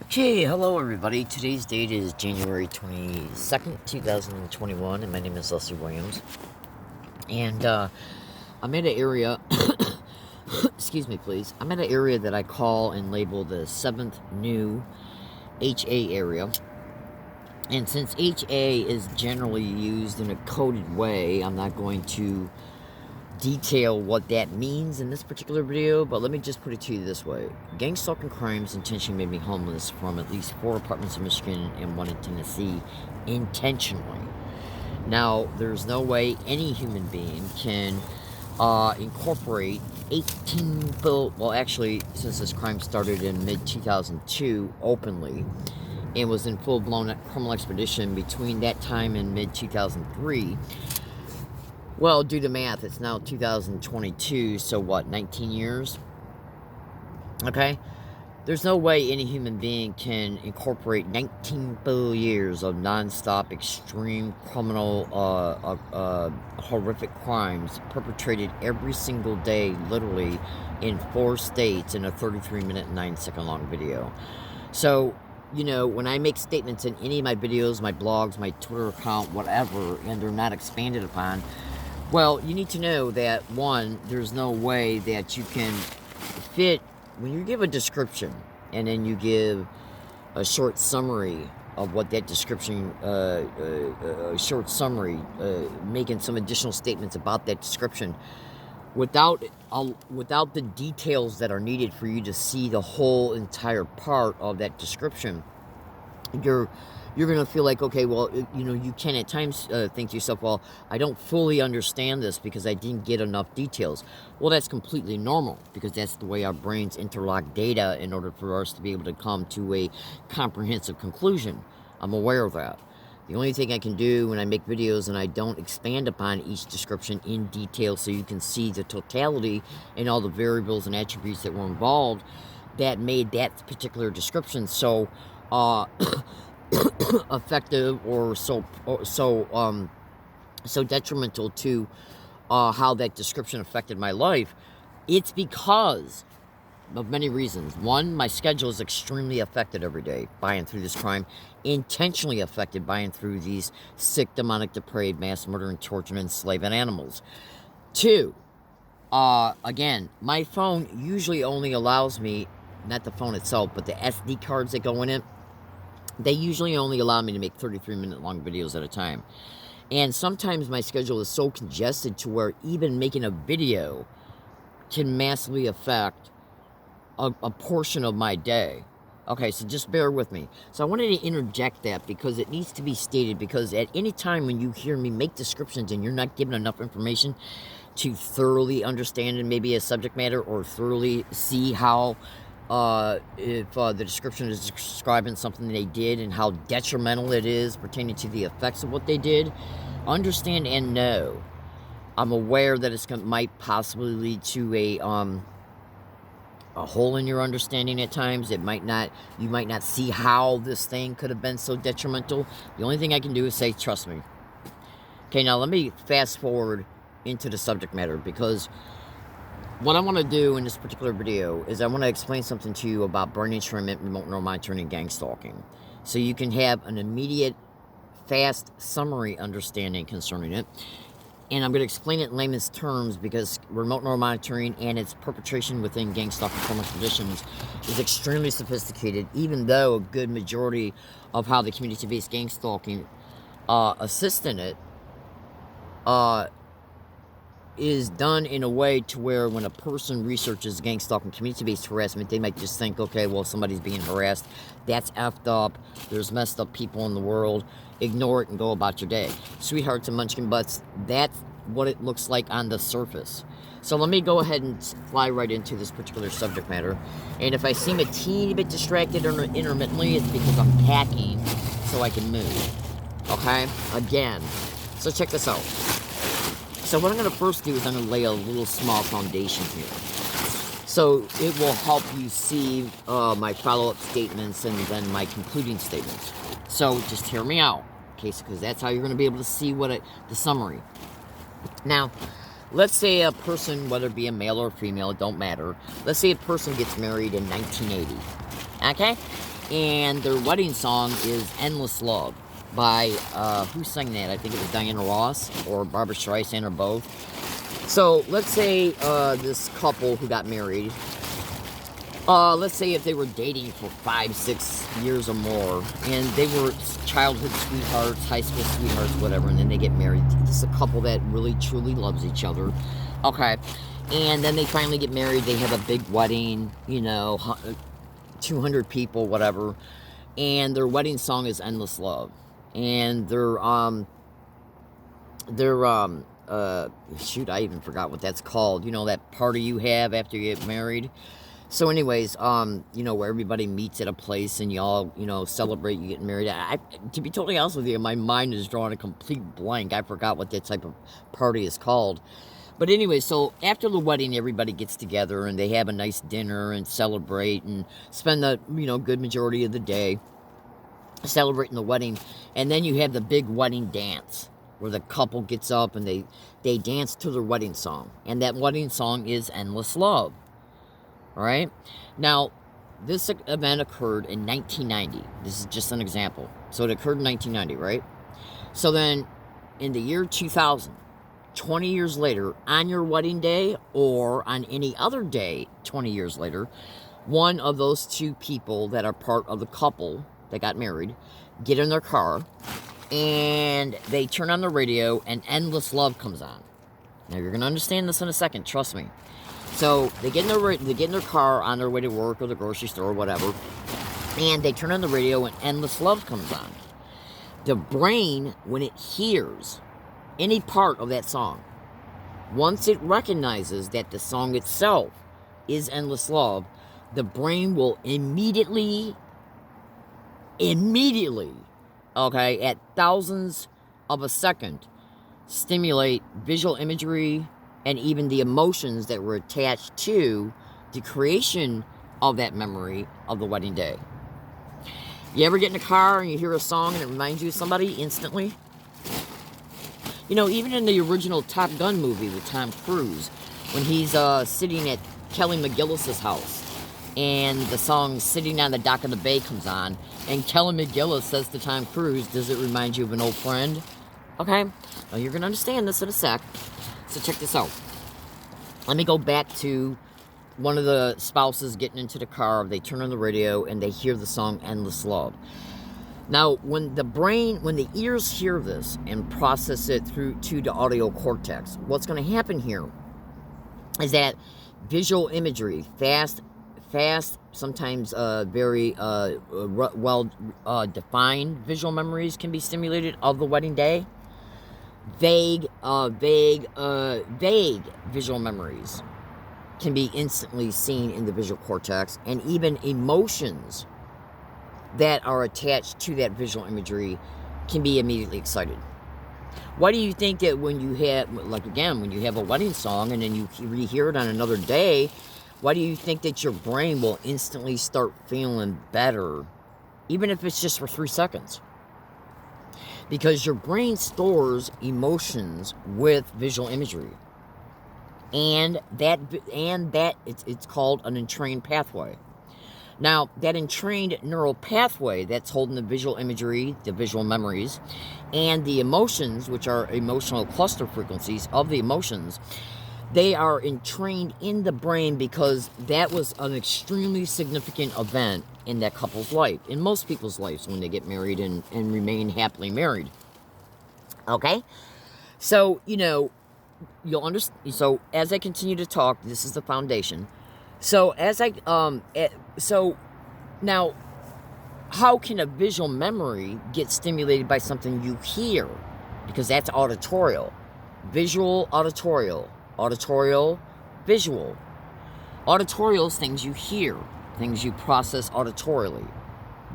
Okay, hello everybody. Today's date is January 22nd, 2021, and my name is Leslie Williams. And I'm in an area, excuse me please, I'm in an area that I call and label the 7th New HA area. And since HA is generally used in a coded way, I'm not going to detail what that means in this particular video, but let me just put it to you this way. Gang stalking crimes intentionally made me homeless from at least 4 apartments in Michigan and 1 in Tennessee intentionally. Now, there's no way any human being can incorporate 18 full, well actually, since this crime started in mid-2002 openly, and was in full-blown criminal expedition between that time and mid-2003. Well, do the math, it's now 2022, so what, 19 years? Okay? There's no way any human being can incorporate 19 full years of non-stop, extreme, criminal, horrific crimes perpetrated every single day, literally, in 4 states in a 33-minute and 9-second long video. So, you know, when I make statements in any of my videos, my blogs, my Twitter account, whatever, and they're not expanded upon, well, you need to know that, one, there's no way that you can fit, when you give a description, and then you give a short summary of what that description, making some additional statements about that description, without the details that are needed for you to see the whole entire part of that description, you're going to feel like, okay, well, you know, you can at times think to yourself, well, I don't fully understand this because I didn't get enough details. Well, that's completely normal because that's the way our brains interlock data in order for us to be able to come to a comprehensive conclusion. I'm aware of that. The only thing I can do when I make videos and I don't expand upon each description in detail so you can see the totality and all the variables and attributes that were involved that made that particular description so effective or so detrimental to how that description affected my life. It's because of many reasons. One, my schedule is extremely affected every day by and through this crime, intentionally affected by and through these sick, demonic, depraved, mass murdering, torturing, enslaving animals. Two, again, my phone usually only allows me, not the phone itself, but the SD cards that go in it, they usually only allow me to make 33-minute long videos at a time. And sometimes my schedule is so congested to where even making a video can massively affect a portion of my day. Okay, so just bear with me. So I wanted to interject that because it needs to be stated, because at any time when you hear me make descriptions and you're not given enough information to thoroughly understand and maybe a subject matter or thoroughly see how if the description is describing something they did and how detrimental it is pertaining to the effects of what they did, understand and know. I'm aware that it might possibly lead to a hole in your understanding at times. You might not see how this thing could have been so detrimental. The only thing I can do is say, trust me. Okay, now let me fast forward into the subject matter, because what I want to do in this particular video is I want to explain something to you about brain entrainment, remote neural monitoring, and gang stalking, so you can have an immediate, fast summary understanding concerning it. And I'm going to explain it in layman's terms because remote neural monitoring and its perpetration within gang stalking criminal conditions is extremely sophisticated, even though a good majority of how the community-based gang stalking assists in it is done in a way to where when a person researches gang stalking community-based harassment, they might just think, okay, well, somebody's being harassed. That's effed up. There's messed up people in the world. Ignore it and go about your day. Sweethearts and munchkin butts, that's what it looks like on the surface. So let me go ahead and fly right into this particular subject matter. And if I seem a teeny bit distracted or intermittently, it's because I'm packing so I can move. Okay? Again. So check this out. So what I'm going to first do is I'm going to lay a little small foundation here. So it will help you see my follow-up statements and then my concluding statements. So just hear me out, okay? Because that's how you're going to be able to see the summary. Now, let's say a person, whether it be a male or a female, it don't matter. Let's say a person gets married in 1980, okay? And their wedding song is Endless Love by, who sang that? I think it was Diana Ross or Barbra Streisand or both. So let's say this couple who got married, let's say if they were dating for 5-6 years or more, and they were childhood sweethearts, high school sweethearts, whatever, and then they get married. This is a couple that really, truly loves each other. Okay. And then they finally get married. They have a big wedding, 200 people, whatever. And their wedding song is Endless Love. And shoot, I even forgot what that's called. That party you have after you get married. So anyways, where everybody meets at a place and y'all, celebrate you getting married. To be totally honest with you, my mind is drawing a complete blank. I forgot what that type of party is called. But anyway, so after the wedding, everybody gets together and they have a nice dinner and celebrate and spend the, good majority of the day celebrating the wedding. And then you have the big wedding dance where the couple gets up and they dance to their wedding song. And that wedding song is Endless Love. All right? Now, this event occurred in 1990. This is just an example. So it occurred in 1990, right? So then in the year 2000, 20 years later, on your wedding day or on any other day 20 years later, one of those two people that are part of the couple that got married get in their car and they turn on the radio and Endless Love comes on. Now, you're going to understand this in a second, trust me. So they get in their car on their way to work or the grocery store or whatever, and they turn on the radio and Endless Love comes on. The brain, when it hears any part of that song, once it recognizes that the song itself is Endless Love, the brain will immediately, okay, at thousands of a second, stimulate visual imagery and even the emotions that were attached to the creation of that memory of the wedding day. You ever get in a car and you hear a song and it reminds you of somebody instantly? Even in the original Top Gun movie with Tom Cruise, when he's sitting at Kelly McGillis' house, and the song Sitting on the Dock of the Bay comes on, and Kelly McGillis says to Tom Cruise, does it remind you of an old friend? Okay, well, you're going to understand this in a sec. So check this out. Let me go back to one of the spouses getting into the car. They turn on the radio, and they hear the song Endless Love. Now, when the ears hear this and process it through to the audio cortex, what's going to happen here is that visual imagery, fast, sometimes very well-defined visual memories can be stimulated of the wedding day. Vague visual memories can be instantly seen in the visual cortex, and even emotions that are attached to that visual imagery can be immediately excited. Why do you think that when you have, when you have a wedding song and then you rehear it on another day, why do you think that your brain will instantly start feeling better, even if it's just for 3 seconds? Because your brain stores emotions with visual imagery. And it's called an entrained pathway. Now, that entrained neural pathway that's holding the visual imagery, the visual memories, and the emotions, which are emotional cluster frequencies of the emotions, they are entrained in the brain because that was an extremely significant event in that couple's life, in most people's lives when they get married and remain happily married. Okay? So, you'll understand. So, as I continue to talk, this is the foundation. So, so now, how can a visual memory get stimulated by something you hear? Because that's auditorial. Visual, auditorial. Auditorial, visual. Auditorial is things you hear, things you process auditorially.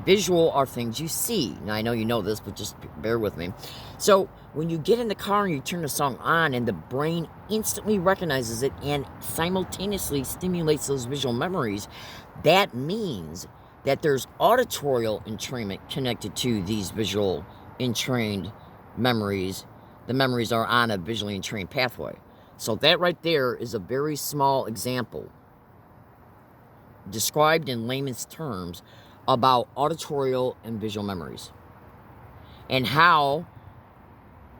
Visual are things you see. Now, I know you know this, but just bear with me. So, when you get in the car and you turn the song on and the brain instantly recognizes it and simultaneously stimulates those visual memories, that means that there's auditorial entrainment connected to these visual entrained memories. The memories are on a visually entrained pathway. So that right there is a very small example, described in layman's terms, about auditorial and visual memories, and how,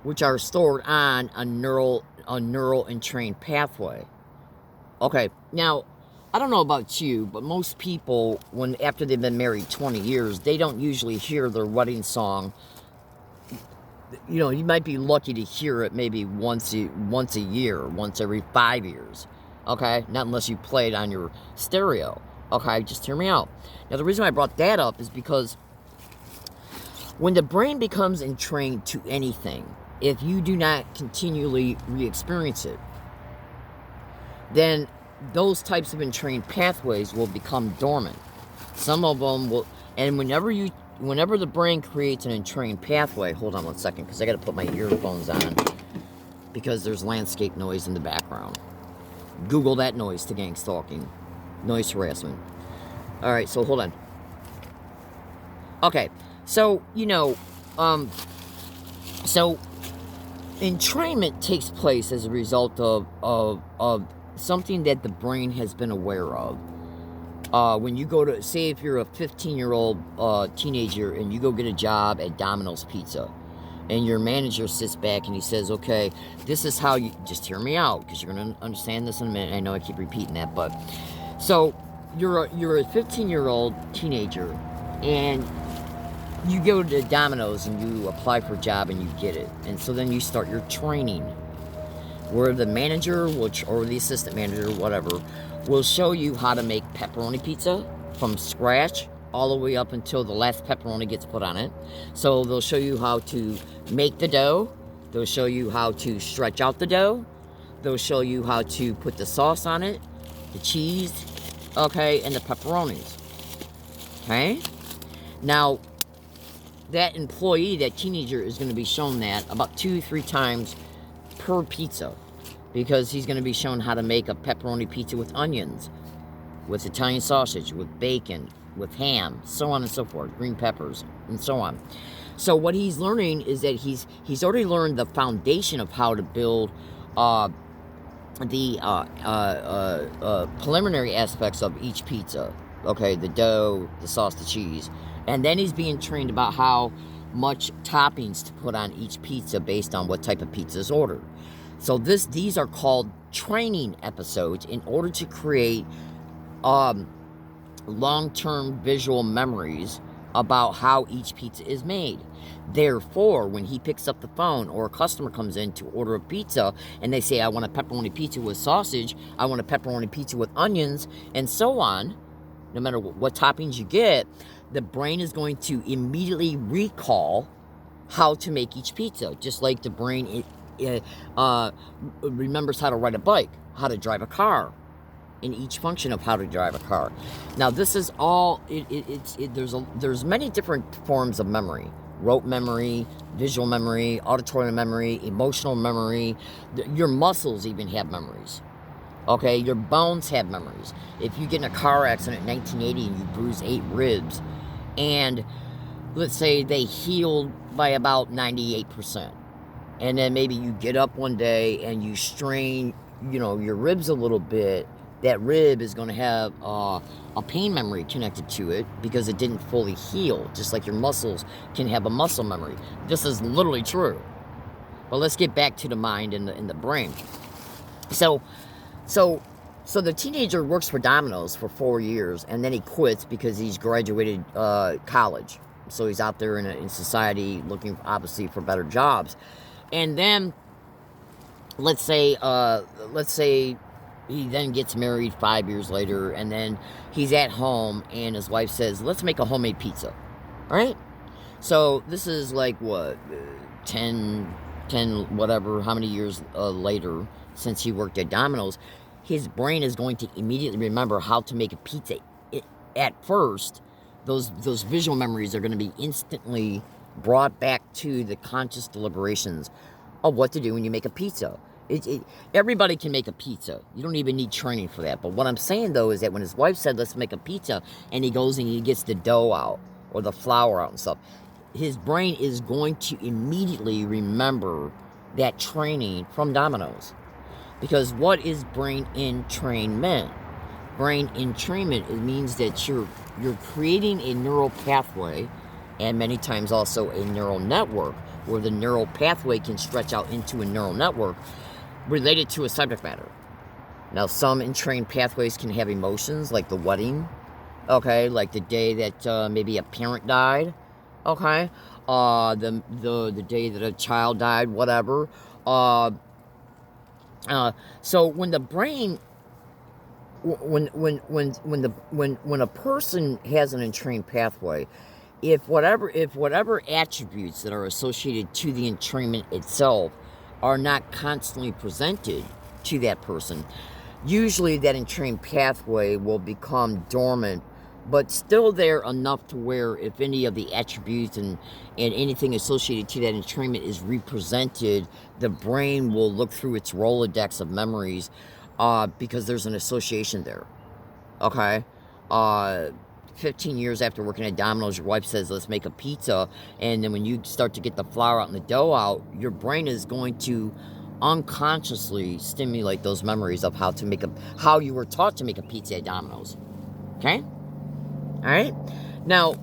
which are stored on a neural entrained pathway. Okay, now, I don't know about you, but most people, when after they've been married 20 years, they don't usually hear their wedding song. You know, you might be lucky to hear it maybe once a year, once every 5 years. Okay, not unless you play it on your stereo. Okay, just hear me out. Now, the reason I brought that up is because when the brain becomes entrained to anything, if you do not continually re-experience it, then those types of entrained pathways will become dormant. Some of them will, and whenever the brain creates an entrained pathway, hold on 1 second, because I got to put my earphones on, because there's landscape noise in the background. Google that noise to gang stalking, noise harassment. All right, so hold on. Okay, so, so entrainment takes place as a result of something that the brain has been aware of. When you go to, say if you're a 15-year-old teenager and you go get a job at Domino's Pizza, and your manager sits back and he says, okay, this is how you, just hear me out, because you're going to understand this in a minute. I know I keep repeating that, but, so, you're a 15-year-old teenager, and you go to Domino's and you apply for a job and you get it. And so then you start your training, where the manager, or the assistant manager, whatever, will show you how to make pepperoni pizza from scratch all the way up until the last pepperoni gets put on it. So they'll show you how to make the dough. They'll show you how to stretch out the dough. They'll show you how to put the sauce on it, the cheese, okay, and the pepperonis. Okay? Now, that employee, that teenager, is going to be shown that about 2-3 times per pizza, because he's going to be shown how to make a pepperoni pizza with onions, with Italian sausage, with bacon, with ham, so on and so forth, green peppers, and so on. So what he's learning is that he's already learned the foundation of how to build the preliminary aspects of each pizza. Okay, the dough, the sauce, the cheese. And then he's being trained about how much toppings to put on each pizza based on what type of pizza is ordered. So these are called training episodes in order to create long-term visual memories about how each pizza is made. Therefore, when he picks up the phone or a customer comes in to order a pizza and they say, I want a pepperoni pizza with sausage, I want a pepperoni pizza with onions, and so on, no matter what toppings you get, the brain is going to immediately recall how to make each pizza, just like the brain remembers how to ride a bike, how to drive a car, in each function of how to drive a car. Now, this is all, there's many different forms of memory. Rote memory, visual memory, auditory memory, emotional memory. Your muscles even have memories. Okay, your bones have memories. If you get in a car accident in 1980 and you bruise 8 ribs, and let's say they healed by about 98%, and then maybe you get up one day and you strain, your ribs a little bit, that rib is going to have a pain memory connected to it because it didn't fully heal, just like your muscles can have a muscle memory. This is literally true. But let's get back to the mind and the brain. So the teenager works for Domino's for 4 years, and then he quits because he's graduated college. So he's out there in society looking, obviously, for better jobs. And then, let's say he then gets married 5 years later, and then he's at home, and his wife says, let's make a homemade pizza. All right? So this is like, what, 10, whatever, how many years later since he worked at Domino's. His brain is going to immediately remember how to make a pizza. At first, those visual memories are going to be instantly brought back to the conscious deliberations of what to do when you make a pizza. Everybody can make a pizza. You don't even need training for that. But what I'm saying, though, is that when his wife said, let's make a pizza, and he goes and he gets the dough out or the flour out and stuff, his brain is going to immediately remember that training from Domino's. Because what is brain entrainment? brain entrainment, it means that you're creating a neural pathway, and many times also a neural network, where the neural pathway can stretch out into a neural network related to a subject matter. Now, some entrained pathways can have emotions, like the wedding, okay, like the day that maybe a parent died, okay, the day that a child died, whatever. So when the brain, when a person has an entrained pathway, if whatever attributes that are associated to the entrainment itself are not constantly presented to that person, usually that entrained pathway will become dormant, but still there enough to where if any of the attributes and anything associated to that entrainment is represented, the brain will look through its Rolodex of memories, because there's an association there. Okay? 15 years after working at Domino's, your wife says, let's make a pizza. And then when you start to get the flour out and the dough out, your brain is going to unconsciously stimulate those memories of how you were taught to make a pizza at Domino's. Okay? Alright? Now,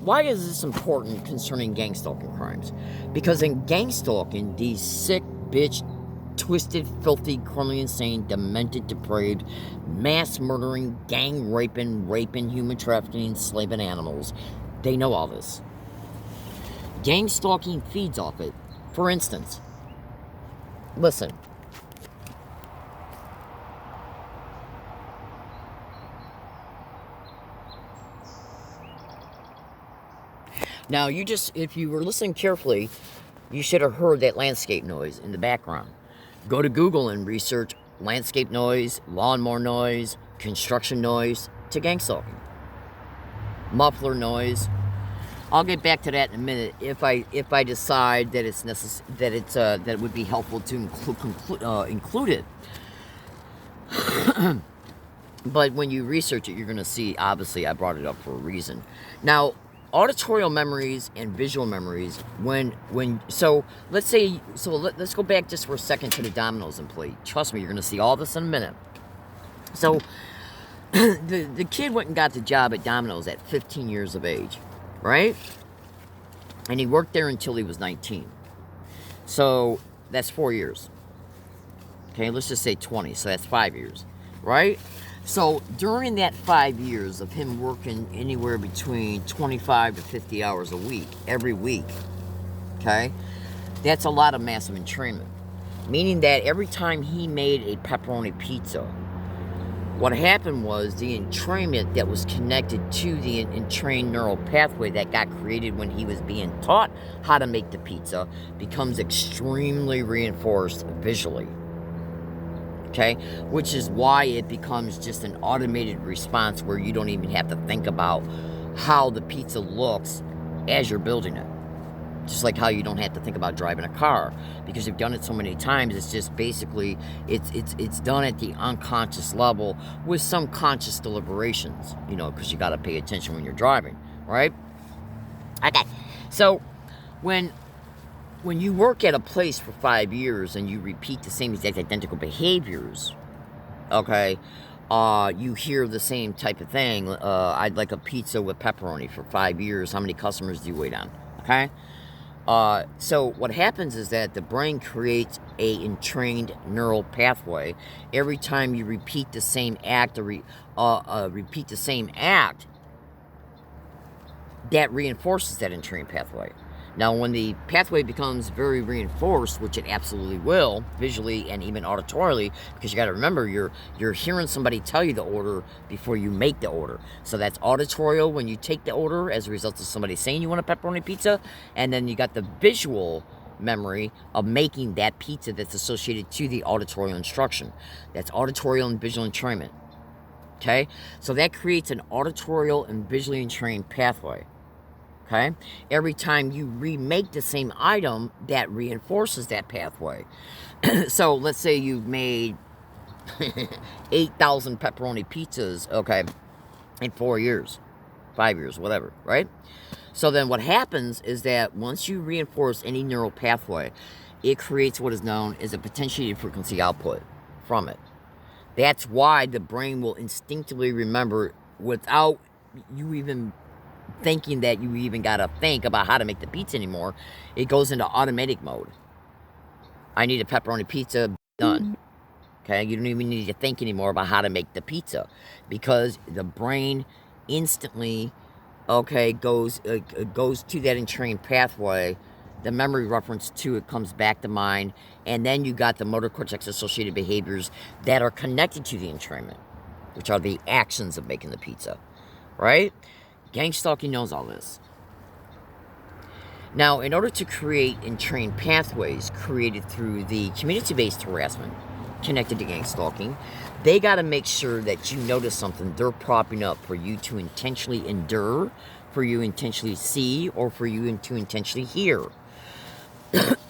why is this important concerning gang stalking crimes? Because in gang stalking, these sick, bitch, twisted, filthy, criminally insane, demented, depraved, mass murdering, gang raping, human trafficking, enslaving animals, they know all this. Gang stalking feeds off it. For instance, listen. Now, if you were listening carefully, you should have heard that landscape noise in the background. Go to Google and research landscape noise, lawnmower noise, construction noise to gang stalking. Muffler noise. I'll get back to that in a minute if I decide that it's that it would be helpful to include it. But when you research it, you're going to see, obviously, I brought it up for a reason. Now, auditorial memories and visual memories, let's go back just for a second to the Domino's employee. Trust me, you're going to see all this in a minute. So the kid went and got the job at Domino's at 15 years of age, right? And he worked there until he was 19. So that's 4 years. Okay, let's just say 20, so that's 5 years, right? So during that 5 years of him working anywhere between 25 to 50 hours a week, every week, okay, that's a lot of massive entrainment. Meaning that every time he made a pepperoni pizza, what happened was the entrainment that was connected to the entrained neural pathway that got created when he was being taught how to make the pizza becomes extremely reinforced visually. Okay, which is why it becomes just an automated response where you don't even have to think about how the pizza looks as you're building it. Just like how you don't have to think about driving a car, because you've done it so many times. It's just basically it's done at the unconscious level with some conscious deliberations, because you got to pay attention when you're driving, right? Okay, so when you work at a place for 5 years and you repeat the same exact identical behaviors, okay, you hear the same type of thing. I'd like a pizza with pepperoni for 5 years. How many customers do you wait on? Okay? So what happens is that the brain creates a entrained neural pathway. Every time you repeat the same act that reinforces that entrained pathway. Now, when the pathway becomes very reinforced, which it absolutely will, visually and even auditorily, because you got to remember, you're hearing somebody tell you the order before you make the order. So that's auditorial when you take the order as a result of somebody saying you want a pepperoni pizza, and then you got the visual memory of making that pizza that's associated to the auditorial instruction. That's auditorial and visual entrainment. Okay? So that creates an auditorial and visually entrained pathway. Okay? Every time you remake the same item, that reinforces that pathway. So let's say you've made 8,000 pepperoni pizzas, okay, in 4 years, 5 years, whatever, right? So then what happens is that once you reinforce any neural pathway, it creates what is known as a potentiated frequency output from it. That's why the brain will instinctively remember without you even thinking that you even got to think about how to make the pizza anymore. It goes into automatic mode. I need a pepperoni pizza, done. Okay, you don't even need to think anymore about how to make the pizza because the brain instantly, okay, goes to that entrained pathway. The memory reference to it comes back to mind, and then you got the motor cortex associated behaviors that are connected to the entrainment, which are the actions of making the pizza, right? Gang stalking knows all this. Now, in order to create entrained pathways created through the community-based harassment connected to gang stalking, they got to make sure that you notice something they're propping up for you to intentionally endure, for you intentionally see, or for you to intentionally hear.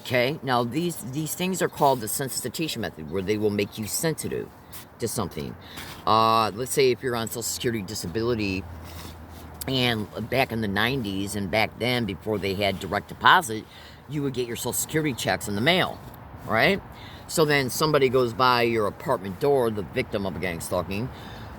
Okay, now these things are called the sensitization method, where they will make you sensitive to something. Let's say if you're on Social Security disability, and back in the 90s and back then, before they had direct deposit, you would get your Social Security checks in the mail, right? So then somebody goes by your apartment door, the victim of a gang stalking,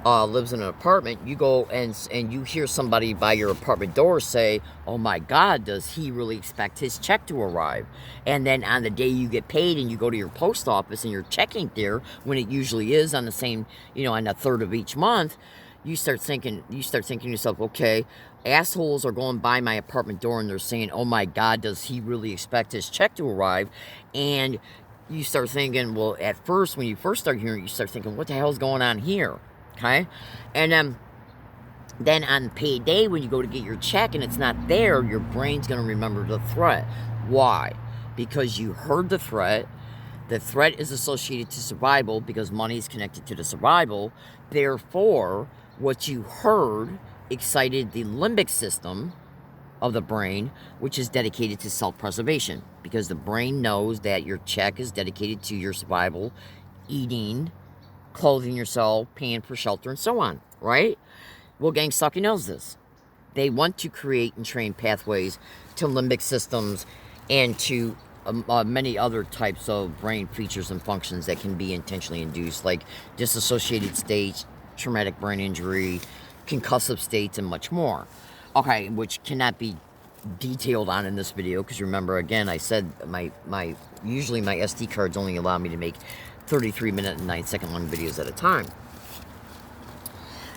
lives in an apartment. You go and you hear somebody by your apartment door say, "Oh my God, does he really expect his check to arrive?" And then on the day you get paid and you go to your post office and your check ain't there, when it usually is on the same, on the third of each month, you start thinking to yourself, okay, assholes are going by my apartment door and they're saying, "Oh my God, does he really expect his check to arrive?" And you start thinking, well, at first, when you first start hearing it, you start thinking, what the hell's going on here? Okay? And then on payday, when you go to get your check and it's not there, your brain's going to remember the threat. Why? Because you heard the threat. The threat is associated to survival because money is connected to the survival. Therefore, what you heard excited the limbic system of the brain, which is dedicated to self-preservation, because the brain knows that your check is dedicated to your survival, eating, clothing yourself, paying for shelter, and so on, right? Well, gang stalking knows this. They want to create and train pathways to limbic systems and to many other types of brain features and functions that can be intentionally induced, like dissociated states, traumatic brain injury, concussive states, and much more. Okay, which cannot be detailed on in this video, because remember, again, I said usually my SD cards only allow me to make 33-minute and 9-second long videos at a time.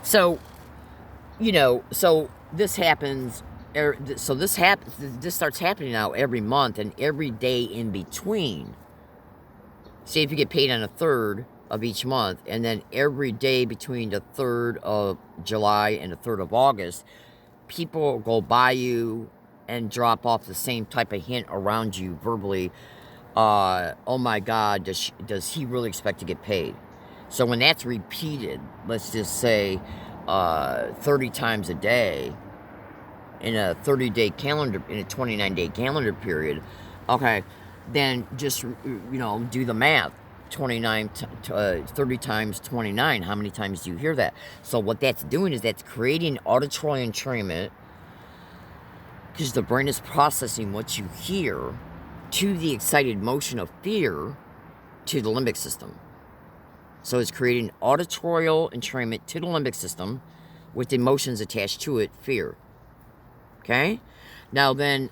So, so this happens. So this starts happening now every month and every day in between. Say if you get paid on the 3rd of each month, and then every day between the 3rd of July and the 3rd of August, people go by you and drop off the same type of hint around you verbally. Oh my God, does he really expect to get paid? So when that's repeated, let's just say 30 times a day in a 30-day calendar, in a 29-day calendar period, okay, then just, do the math. 30 times 29, how many times do you hear that? So what that's doing is that's creating auditory entrainment, because the brain is processing what you hear to the excited motion of fear to the limbic system. So it's creating auditorial entrainment to the limbic system with emotions attached to it, fear. Okay? Now then,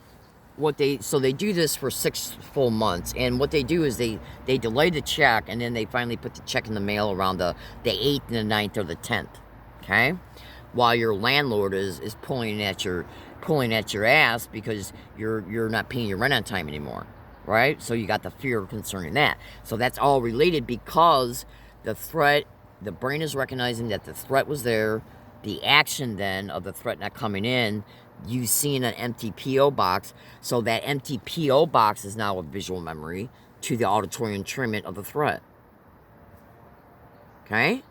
so they do this for 6 full months, and what they do is they delay the check, and then they finally put the check in the mail around the 8th and the 9th or the 10th, okay? While your landlord is pulling at your ass because you're not paying your rent on time anymore, right? So you got the fear concerning that. So that's all related, because the brain is recognizing that the threat was there. The action then of the threat not coming in, you seeing an empty P.O. box, so that empty P.O. box is now a visual memory to the auditory entrainment of the threat. Okay?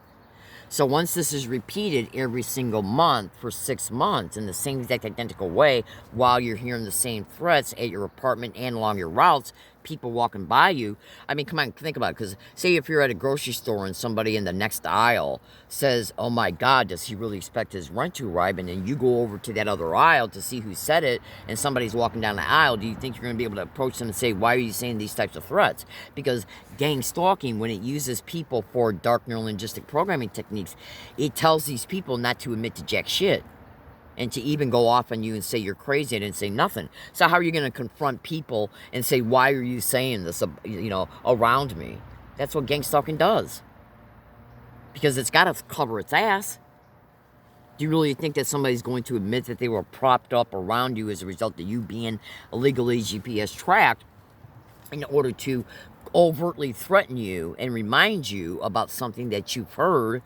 So once this is repeated every single month for 6 months in the same exact identical way, while you're hearing the same threats at your apartment and along your routes, people walking by you. I mean, come on, think about it. Because say if you're at a grocery store and somebody in the next aisle says, oh my God, does he really expect his rent to arrive? And then you go over to that other aisle to see who said it, and somebody's walking down the aisle, do you think you're going to be able to approach them and say, why are you saying these types of threats? Because gang stalking, when it uses people for dark neurolinguistic programming techniques, it tells these people not to admit to jack shit. And to even go off on you and say you're crazy and say nothing. So how are you going to confront people and say, why are you saying this, around me? That's what gang stalking does. Because it's got to cover its ass. Do you really think that somebody's going to admit that they were propped up around you as a result of you being illegally GPS tracked in order to overtly threaten you and remind you about something that you've heard,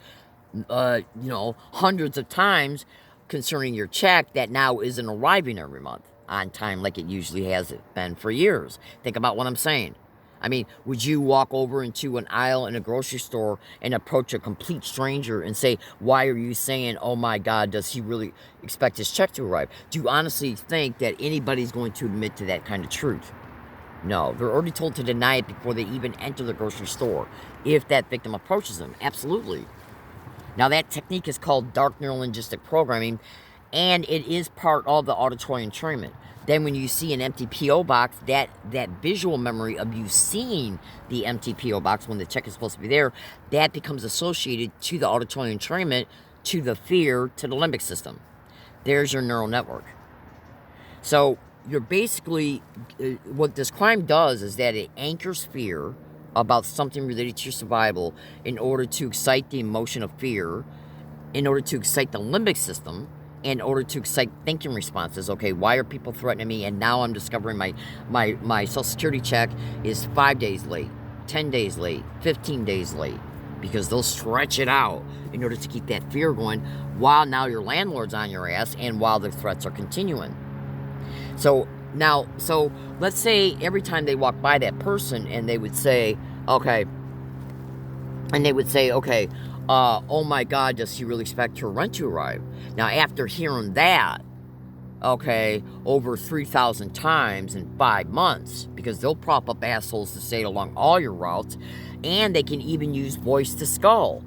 hundreds of times concerning your check that now isn't arriving every month on time like it usually has been for years? Think about what I'm saying. I mean, would you walk over into an aisle in a grocery store and approach a complete stranger and say, why are you saying, oh my God, does he really expect his check to arrive? Do you honestly think that anybody's going to admit to that kind of truth? No, they're already told to deny it before they even enter the grocery store if that victim approaches them. Absolutely. Now, that technique is called dark neurolinguistic programming, and it is part of the auditory entrainment. Then when you see an empty P.O. box, that visual memory of you seeing the empty P.O. box when the check is supposed to be there, that becomes associated to the auditory entrainment, to the fear, to the limbic system. There's your neural network. So you're basically, what this crime does is that it anchors fear about something related to your survival in order to excite the emotion of fear, in order to excite the limbic system, in order to excite thinking responses. Okay, why are people threatening me? And now I'm discovering my Social Security check is 5 days late, 10 days late, 15 days late, because they'll stretch it out in order to keep that fear going while now your landlord's on your ass and while the threats are continuing. So let's say every time they walk by that person and they would say, okay, oh my God, does he really expect her rent to arrive? Now, after hearing that, okay, over 3,000 times in 5 months, because they'll prop up assholes to say it along all your routes, and they can even use voice to skull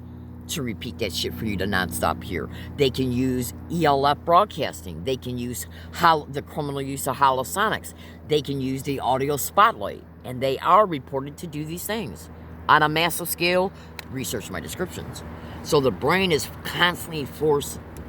to repeat that shit for you to nonstop hear. They can use ELF broadcasting. They can use the criminal use of holosonics. They can use the audio spotlight. And they are reported to do these things. On a massive scale, research my descriptions. So the brain is constantly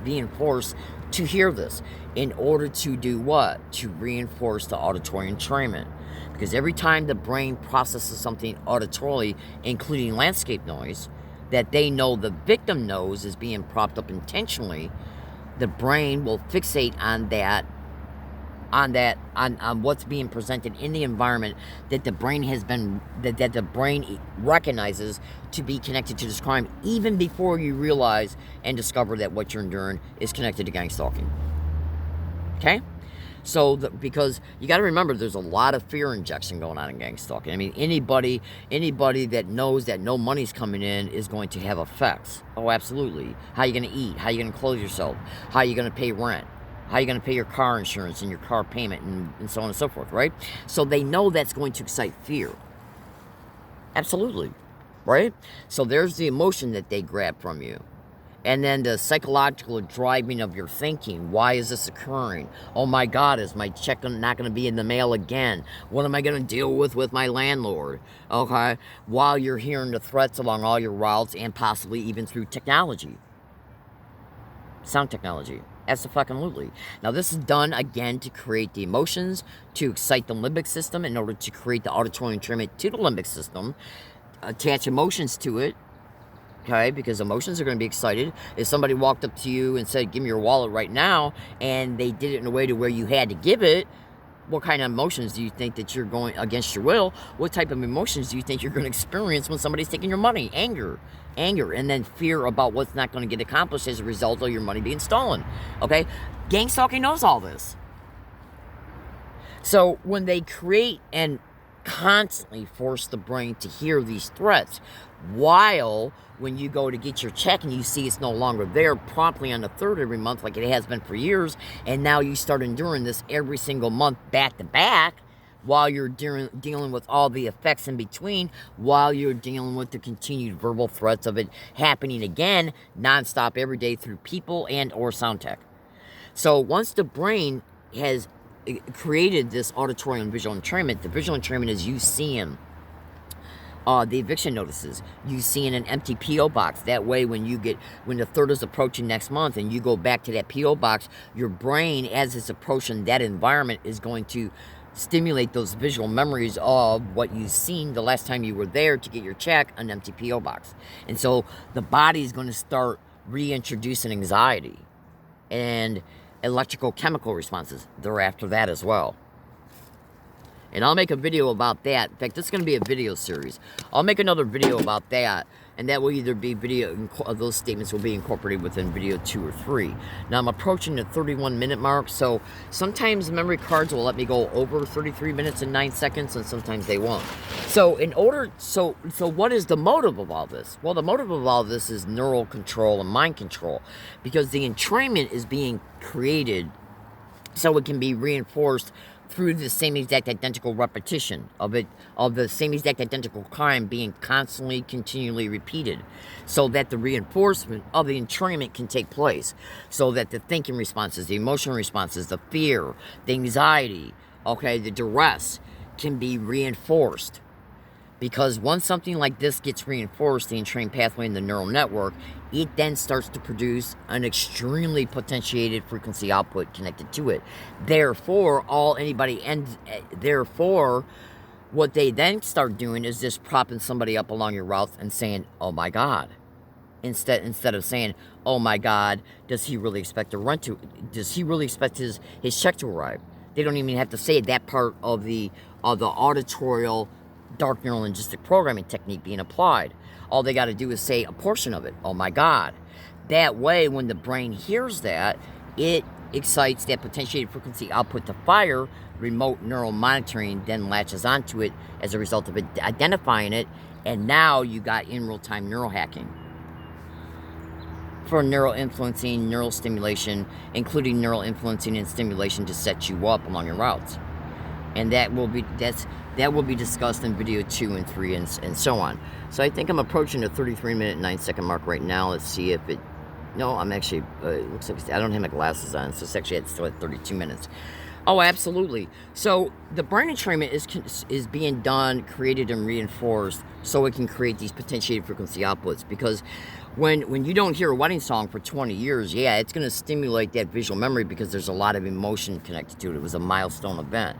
being forced to hear this in order to do what? To reinforce the auditory entrainment. Because every time the brain processes something auditorily, including landscape noise, that they know the victim knows is being propped up intentionally, the brain will fixate on what's being presented in the environment that the brain that the brain recognizes to be connected to this crime, even before you realize and discover that what you're enduring is connected to gang stalking. Okay? So, because you got to remember, there's a lot of fear injection going on in gang stalking. I mean, anybody that knows that no money's coming in is going to have effects. Oh, absolutely. How are you going to eat? How are you going to clothe yourself? How are you going to pay rent? How are you going to pay your car insurance and your car payment and so on and so forth, right? So they know that's going to excite fear. Absolutely, right? So there's the emotion that they grab from you. And then the psychological driving of your thinking. Why is this occurring? Oh my God, is my check not going to be in the mail again? What am I going to deal with my landlord? Okay, while you're hearing the threats along all your routes and possibly even through technology. Sound technology. Absolutely. Now this is done again to create the emotions, to excite the limbic system in order to create the auditory entrainment to the limbic system, attach emotions to it. Okay, because emotions are going to be excited. If somebody walked up to you and said, give me your wallet right now, and they did it in a way to where you had to give it, what kind of emotions do you think that you're going against your will? What type of emotions do you think you're going to experience when somebody's taking your money? Anger, and then fear about what's not going to get accomplished as a result of your money being stolen. Okay, gang stalking knows all this. So when they create and constantly force the brain to hear these threats, while when you go to get your check and you see it's no longer there promptly on the 3rd every month like it has been for years, and now you start enduring this every single month back to back, while you're dealing with all the effects in between, while you're dealing with the continued verbal threats of it happening again, nonstop every day through people and or sound tech. So once the brain has created this auditory and visual entrainment, the visual entrainment is you seeing the eviction notices, you seeing an empty P.O. box. That way, when the third is approaching next month and you go back to that P.O. box, your brain, as it's approaching that environment, is going to stimulate those visual memories of what you've seen the last time you were there to get your check, an empty P.O. box. And so the body is going to start reintroducing anxiety and electrical chemical responses thereafter that as well. And I'll make a video about that. In fact, this is going to be a video series. I'll make another video about that, and that will either be video, those statements will be incorporated within video 2 or 3. Now, I'm approaching the 31-minute mark, so sometimes memory cards will let me go over 33 minutes and 9 seconds, and sometimes they won't. So, so what is the motive of all this? Well, the motive of all this is neural control and mind control, because the entrainment is being created so it can be reinforced through the same exact identical repetition of the same exact identical crime being constantly, continually repeated, so that the reinforcement of the entrainment can take place, so that the thinking responses, the emotional responses, the fear, the anxiety, the duress can be reinforced. Because once something like this gets reinforced, the entrained pathway in the neural network, it then starts to produce an extremely potentiated frequency output connected to it. Therefore, what they then start doing is just propping somebody up along your route and saying, "Oh my God," instead of saying, "Oh my God, does he really expect does he really expect his check to arrive?" They don't even have to say that part of the auditorial dark neurolinguistic programming technique being applied. All they got to do is say a portion of it. "Oh my God." That way, when the brain hears that, it excites that potentiated frequency output to fire. Remote neural monitoring then latches onto it as a result of it identifying it, and now you got in real-time neural hacking for neural influencing, neural stimulation, including neural influencing and stimulation to set you up along your routes. And that will be discussed in video 2 and 3 and so on. So I think I'm approaching the 33-minute and 9-second mark right now. Let's see if it... No, I'm actually... it looks like I don't have my glasses on, so it's actually still at 32 minutes. Oh, absolutely. So the brain entrainment is being done, created, and reinforced so it can create these potentiated frequency outputs. Because when you don't hear a wedding song for 20 years, yeah, it's going to stimulate that visual memory because there's a lot of emotion connected to it. It was a milestone event.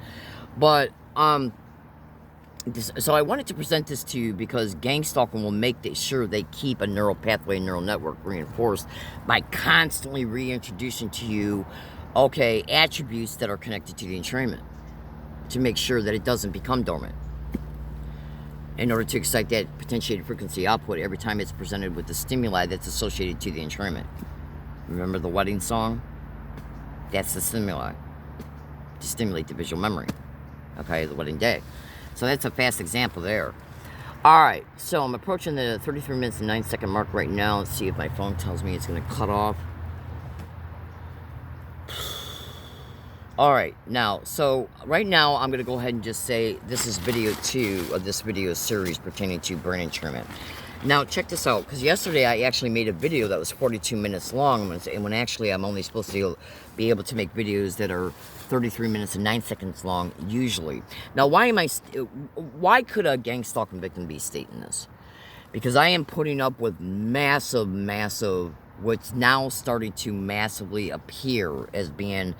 But, so I wanted to present this to you because gang stalking will make sure they keep a neural pathway, neural network reinforced by constantly reintroducing to you, attributes that are connected to the entrainment to make sure that it doesn't become dormant. In order to excite that potentiated frequency output every time it's presented with the stimuli that's associated to the entrainment. Remember the wedding song? That's the stimuli to stimulate the visual memory. The wedding day. So that's a fast example there. Alright, so I'm approaching the 33 minutes and 9-second mark right now. Let's see if my phone tells me it's going to cut off. Alright, now, so right now I'm going to go ahead and just say this is video 2 of this video series pertaining to brain entrainment. Now, check this out, because yesterday I actually made a video that was 42 minutes long, and when actually I'm only supposed to be able to make videos that are 33 minutes and 9 seconds long, usually. Now, why could a gang stalking victim be stating this? Because I am putting up with massive, what's now starting to massively appear as being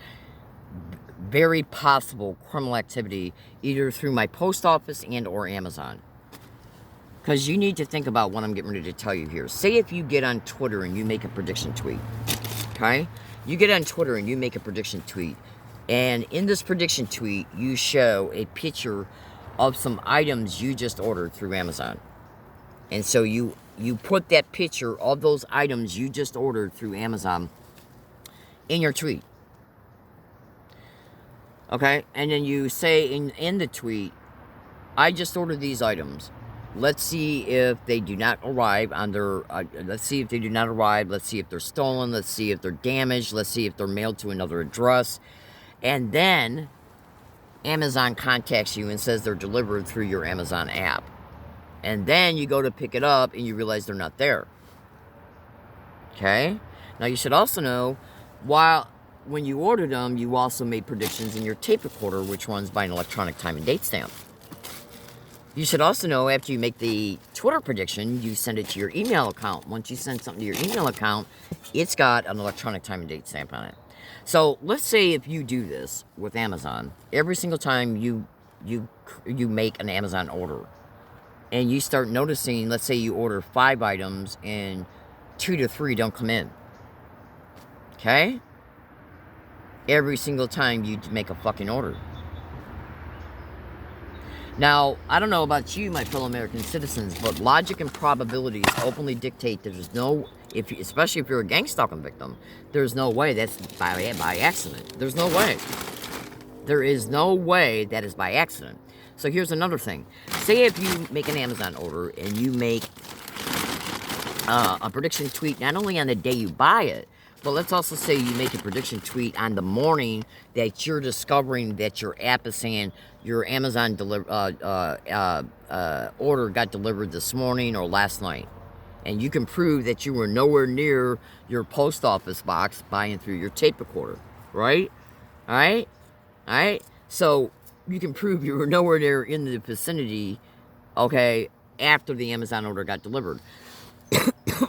very possible criminal activity, either through my post office and or Amazon. Because you need to think about what I'm getting ready to tell you here. Say if you get on Twitter and you make a prediction tweet, okay? You get on Twitter and you make a prediction tweet, and in this prediction tweet, you show a picture of some items you just ordered through Amazon. And so you put that picture of those items you just ordered through Amazon in your tweet. Okay? And then you say in the tweet, "I just ordered these items. Let's see if they do not arrive on their, let's see if they do not arrive. Let's see if they're stolen. Let's see if they're damaged. Let's see if they're mailed to another address." And then Amazon contacts you and says they're delivered through your Amazon app. And then you go to pick it up and you realize they're not there. Okay? Now you should also know, when you ordered them, you also made predictions in your tape recorder, which runs by an electronic time and date stamp. You should also know, after you make the Twitter prediction, you send it to your email account. Once you send something to your email account, it's got an electronic time and date stamp on it. So let's say if you do this with Amazon, every single time you make an Amazon order, and you start noticing, let's say you order 5 items and 2 to 3 don't come in. Okay? Every single time you make a fucking order. Now, I don't know about you, my fellow American citizens, but logic and probabilities openly dictate that there's no, especially if you're a gang stalking victim, there's no way that's by accident. There's no way. There is no way that is by accident. So here's another thing. Say if you make an Amazon order and you make a prediction tweet not only on the day you buy it, but let's also say you make a prediction tweet on the morning that you're discovering that your app is saying your Amazon order got delivered this morning or last night. And you can prove that you were nowhere near your post office box buying through your tape recorder, right? All right? So you can prove you were nowhere near in the vicinity, okay, after the Amazon order got delivered,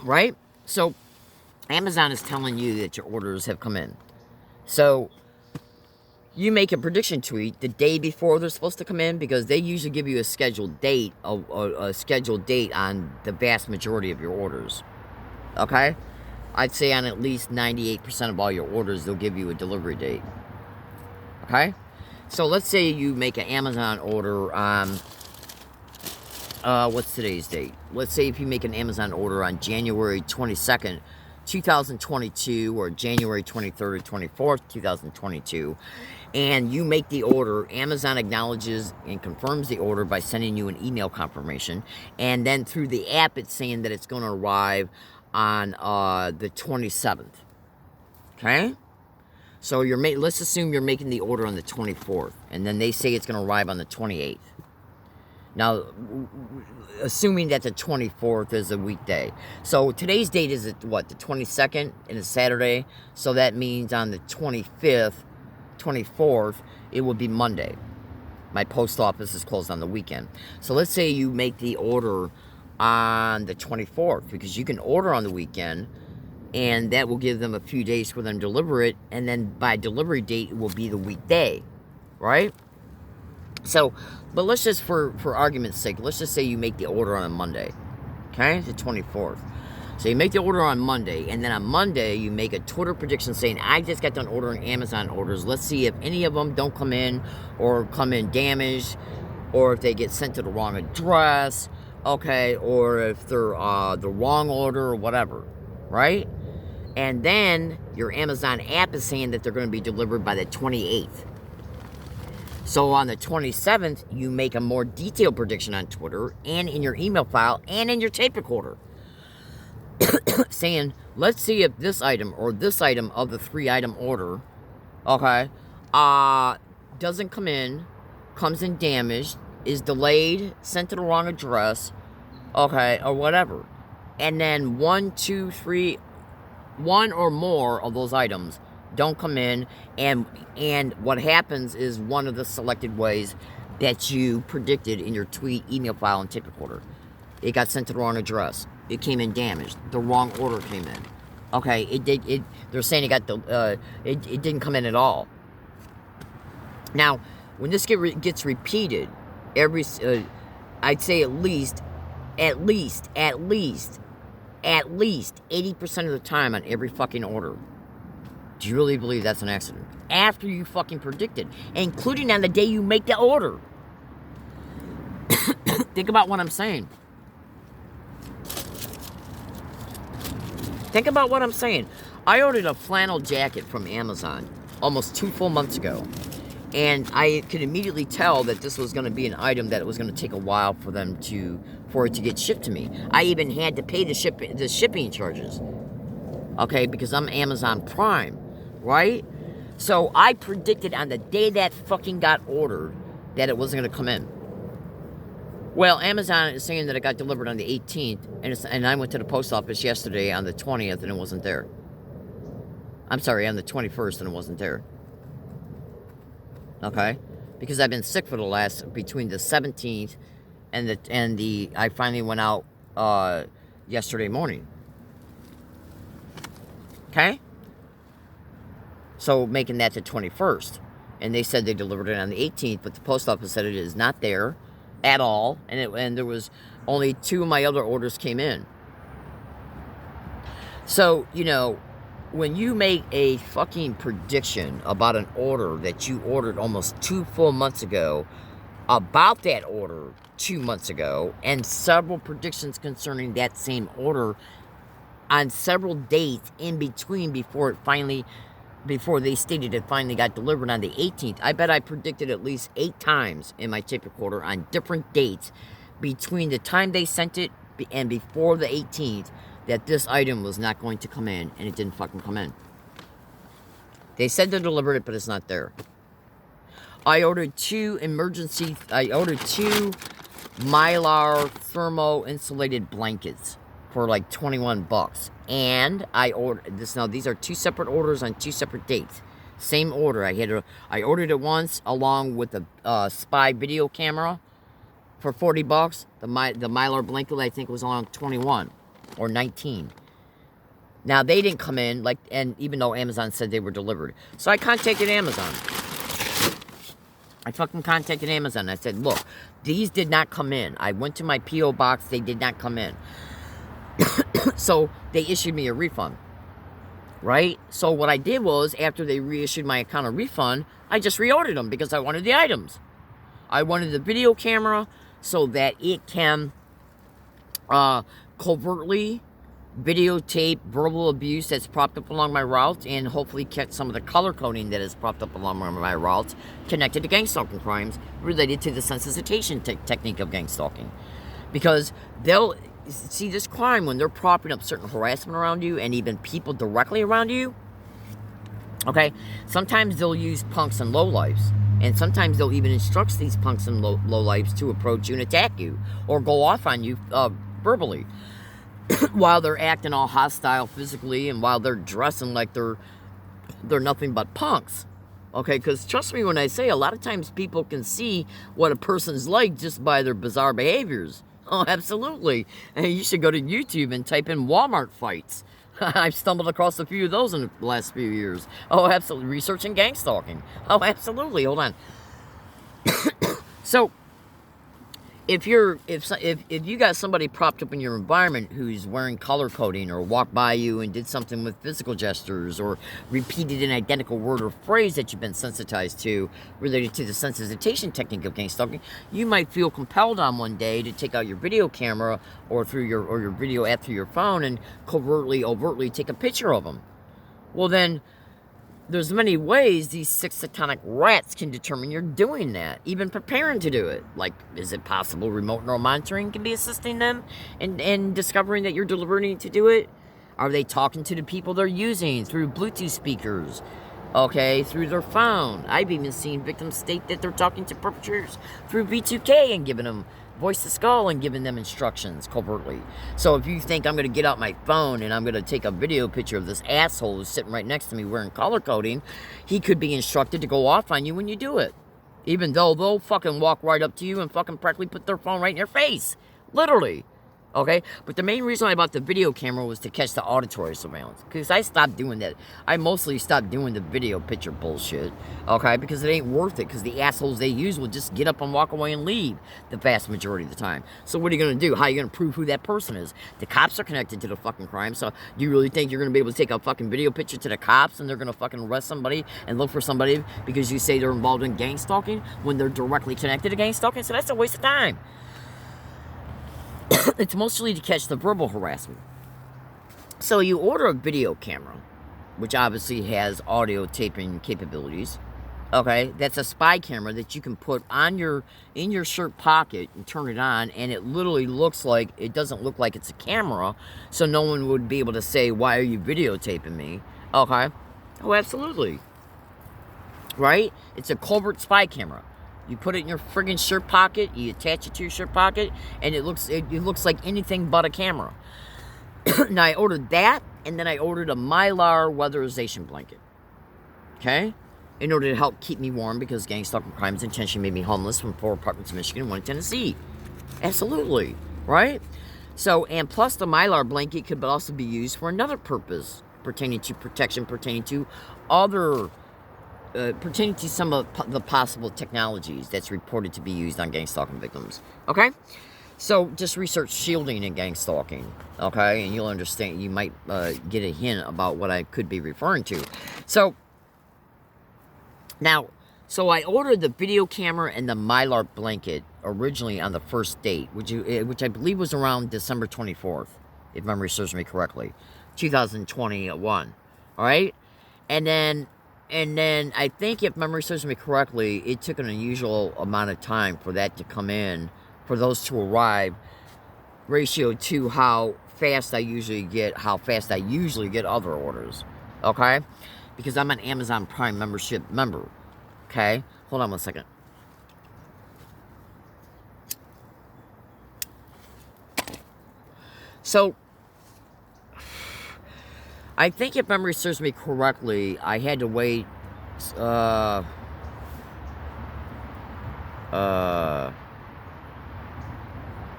right? So Amazon is telling you that your orders have come in. So you make a prediction tweet the day before they're supposed to come in, because they usually give you a scheduled date, a scheduled date on the vast majority of your orders. Okay? I'd say on at least 98% of all your orders, they'll give you a delivery date. Okay? So let's say you make an Amazon order on, what's today's date? Let's say if you make an Amazon order on January 22nd, 2022, or January 23rd or 24th, 2022, and you make the order, Amazon acknowledges and confirms the order by sending you an email confirmation, and then through the app it's saying that it's going to arrive on the 27th. Okay? So let's assume you're making the order on the 24th, and then they say it's going to arrive on the 28th. Now, assuming that the 24th is a weekday. So today's date is what, the 22nd, and it's Saturday. So that means on the 25th, 24th, it would be Monday. My post office is closed on the weekend. So let's say you make the order on the 24th, because you can order on the weekend, and that will give them a few days for them to deliver it, and then by delivery date, it will be the weekday, right? So, but let's just, for argument's sake, let's just say you make the order on a Monday, okay, the 24th. So you make the order on Monday, and then on Monday, you make a Twitter prediction saying, I just got done ordering Amazon orders. Let's see if any of them don't come in, or come in damaged, or if they get sent to the wrong address, okay, or if they're the wrong order or whatever, right? And then your Amazon app is saying that they're going to be delivered by the 28th. So on the 27th, you make a more detailed prediction on Twitter and in your email file and in your tape recorder. Saying, let's see if this item or this item of the 3-item order, okay, doesn't come in, comes in damaged, is delayed, sent to the wrong address, okay, or whatever. And then 1, 2, 3, 1 or more of those items don't come in, and what happens is one of the selected ways that you predicted in your tweet, email file, and tape recorder. It got sent to the wrong address. It came in damaged. The wrong order came in. Okay, they're saying it got it didn't come in at all. Now, when this gets repeated, I'd say at least 80% of the time on every fucking order. Do you really believe that's an accident? After you fucking predicted, including on the day you make the order. Think about what I'm saying. Think about what I'm saying. I ordered a flannel jacket from Amazon almost 2 full months ago. And I could immediately tell that this was going to be an item that it was going to take a while for it to get shipped to me. I even had to pay the shipping charges. Okay, because I'm Amazon Prime, right? So I predicted on the day that fucking got ordered that it wasn't going to come in. Well, Amazon is saying that it got delivered on the 18th, and I went to the post office yesterday on the 20th, and it wasn't there. I'm sorry, on the 21st, and it wasn't there. Okay? Because I've been sick for the last, between the 17th and I finally went out yesterday morning. Okay? So making that the 21st. And they said they delivered it on the 18th, but the post office said it is not there at all. And there was only 2 of my other orders came in. So, you know, when you make a fucking prediction about an order that you ordered almost 2 full months ago, about that order 2 months ago, and several predictions concerning that same order on several dates in between before they stated it finally got delivered on the 18th. I bet I predicted at least 8 times in my tape recorder on different dates between the time they sent it and before the 18th that this item was not going to come in, and it didn't fucking come in. They said they delivered it, but it's not there. I ordered 2 Mylar thermo insulated blankets for like $21. And I ordered this. Now, these are 2 separate orders on 2 separate dates. Same order. I ordered it once along with a spy video camera for $40. The Mylar blanket, I think, was around 21 or 19. Now, they didn't come in, and even though Amazon said they were delivered. So I contacted Amazon. I fucking contacted Amazon. I said, look, these did not come in. I went to my P.O. box. They did not come in. So they issued me a refund. Right? So what I did was, after they reissued my account a refund, I just reordered them because I wanted the items. I wanted the video camera so that it can covertly videotape verbal abuse that's propped up along my route and hopefully catch some of the color coding that is propped up along my route connected to gang stalking crimes related to the sensitization technique of gang stalking. Because they'll see this crime when they're propping up certain harassment around you and even people directly around you. Okay, sometimes they'll use punks and lowlifes, and sometimes they'll even instruct these punks and lowlifes to approach you and attack you or go off on you verbally while they're acting all hostile physically and while they're dressing like they're nothing but punks. Okay, because trust me when I say, a lot of times people can see what a person's like just by their bizarre behaviors. Oh, absolutely. And you should go to YouTube and type in Walmart fights. I've stumbled across a few of those in the last few years. Oh, absolutely. Researching gang stalking. Oh, absolutely. Hold on. So, if you got somebody propped up in your environment who's wearing color coding or walked by you and did something with physical gestures or repeated an identical word or phrase that you've been sensitized to related to the sensitization technique of gang stalking, you might feel compelled on one day to take out your video camera or your video app through your phone and overtly take a picture of them. Well, then, there's many ways these 6 satanic rats can determine you're doing that, even preparing to do it. Like, is it possible remote neural monitoring can be assisting them in discovering that you're deliberating to do it? Are they talking to the people they're using through Bluetooth speakers? Okay, through their phone. I've even seen victims state that they're talking to perpetrators through V2K and giving them voice to skull and giving them instructions covertly. So if you think I'm going to get out my phone and I'm going to take a video picture of this asshole who's sitting right next to me wearing color coding, he could be instructed to go off on you when you do it. Even though they'll fucking walk right up to you and fucking practically put their phone right in your face. Literally. Okay? But the main reason I bought the video camera was to catch the auditory surveillance. Because I stopped doing that. I mostly stopped doing the video picture bullshit. Okay? Because it ain't worth it. Because the assholes they use will just get up and walk away and leave the vast majority of the time. So what are you going to do? How are you going to prove who that person is? The cops are connected to the fucking crime. So do you really think you're going to be able to take a fucking video picture to the cops and they're going to fucking arrest somebody and look for somebody because you say they're involved in gang stalking when they're directly connected to gang stalking? So that's a waste of time. It's mostly to catch the verbal harassment. So you order a video camera, which obviously has audio taping capabilities. Okay, that's a spy camera that you can put on in your shirt pocket and turn it on, and it literally it doesn't look like it's a camera, so no one would be able to say, why are you videotaping me? Okay. Oh, absolutely. right? It's a covert spy camera. You put it in your friggin' shirt pocket, you attach it to your shirt pocket, and it looks like anything but a camera. Now, I ordered that, and then I ordered a Mylar weatherization blanket. Okay? In order to help keep me warm, because gang stalking crimes intentionally made me homeless from 4 apartments in Michigan and 1 in Tennessee. Absolutely. Right? So, and plus the Mylar blanket could also be used for another purpose pertaining to protection, pertaining to some of the possible technologies that's reported to be used on gang stalking victims. Okay? So, just research shielding and gang stalking. Okay? And you'll understand, you might get a hint about what I could be referring to. So, now, so I ordered the video camera and the Mylar blanket originally on the first date, which I believe was around December 24th, if memory serves me correctly, 2021. All right, and then I think, if memory serves me correctly, it took an unusual amount of time for that to come in, for those to arrive, ratio to how fast I usually get other orders. Okay. Because I'm an Amazon Prime membership member. Okay? Hold on 1 second. So, I think, if memory serves me correctly, I had to wait,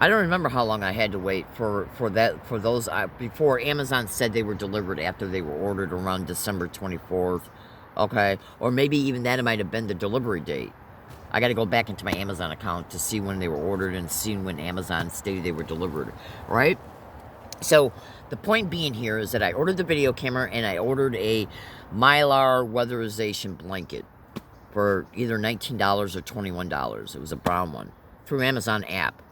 I don't remember how long I had to wait for those, before Amazon said they were delivered after they were ordered around December 24th, okay? Or maybe even that might have been the delivery date. I got to go back into my Amazon account to see when they were ordered and see when Amazon stated they were delivered, right? So, the point being here is that I ordered the video camera and I ordered a Mylar weatherization blanket for either $19 or $21. It was a brown one, through Amazon app.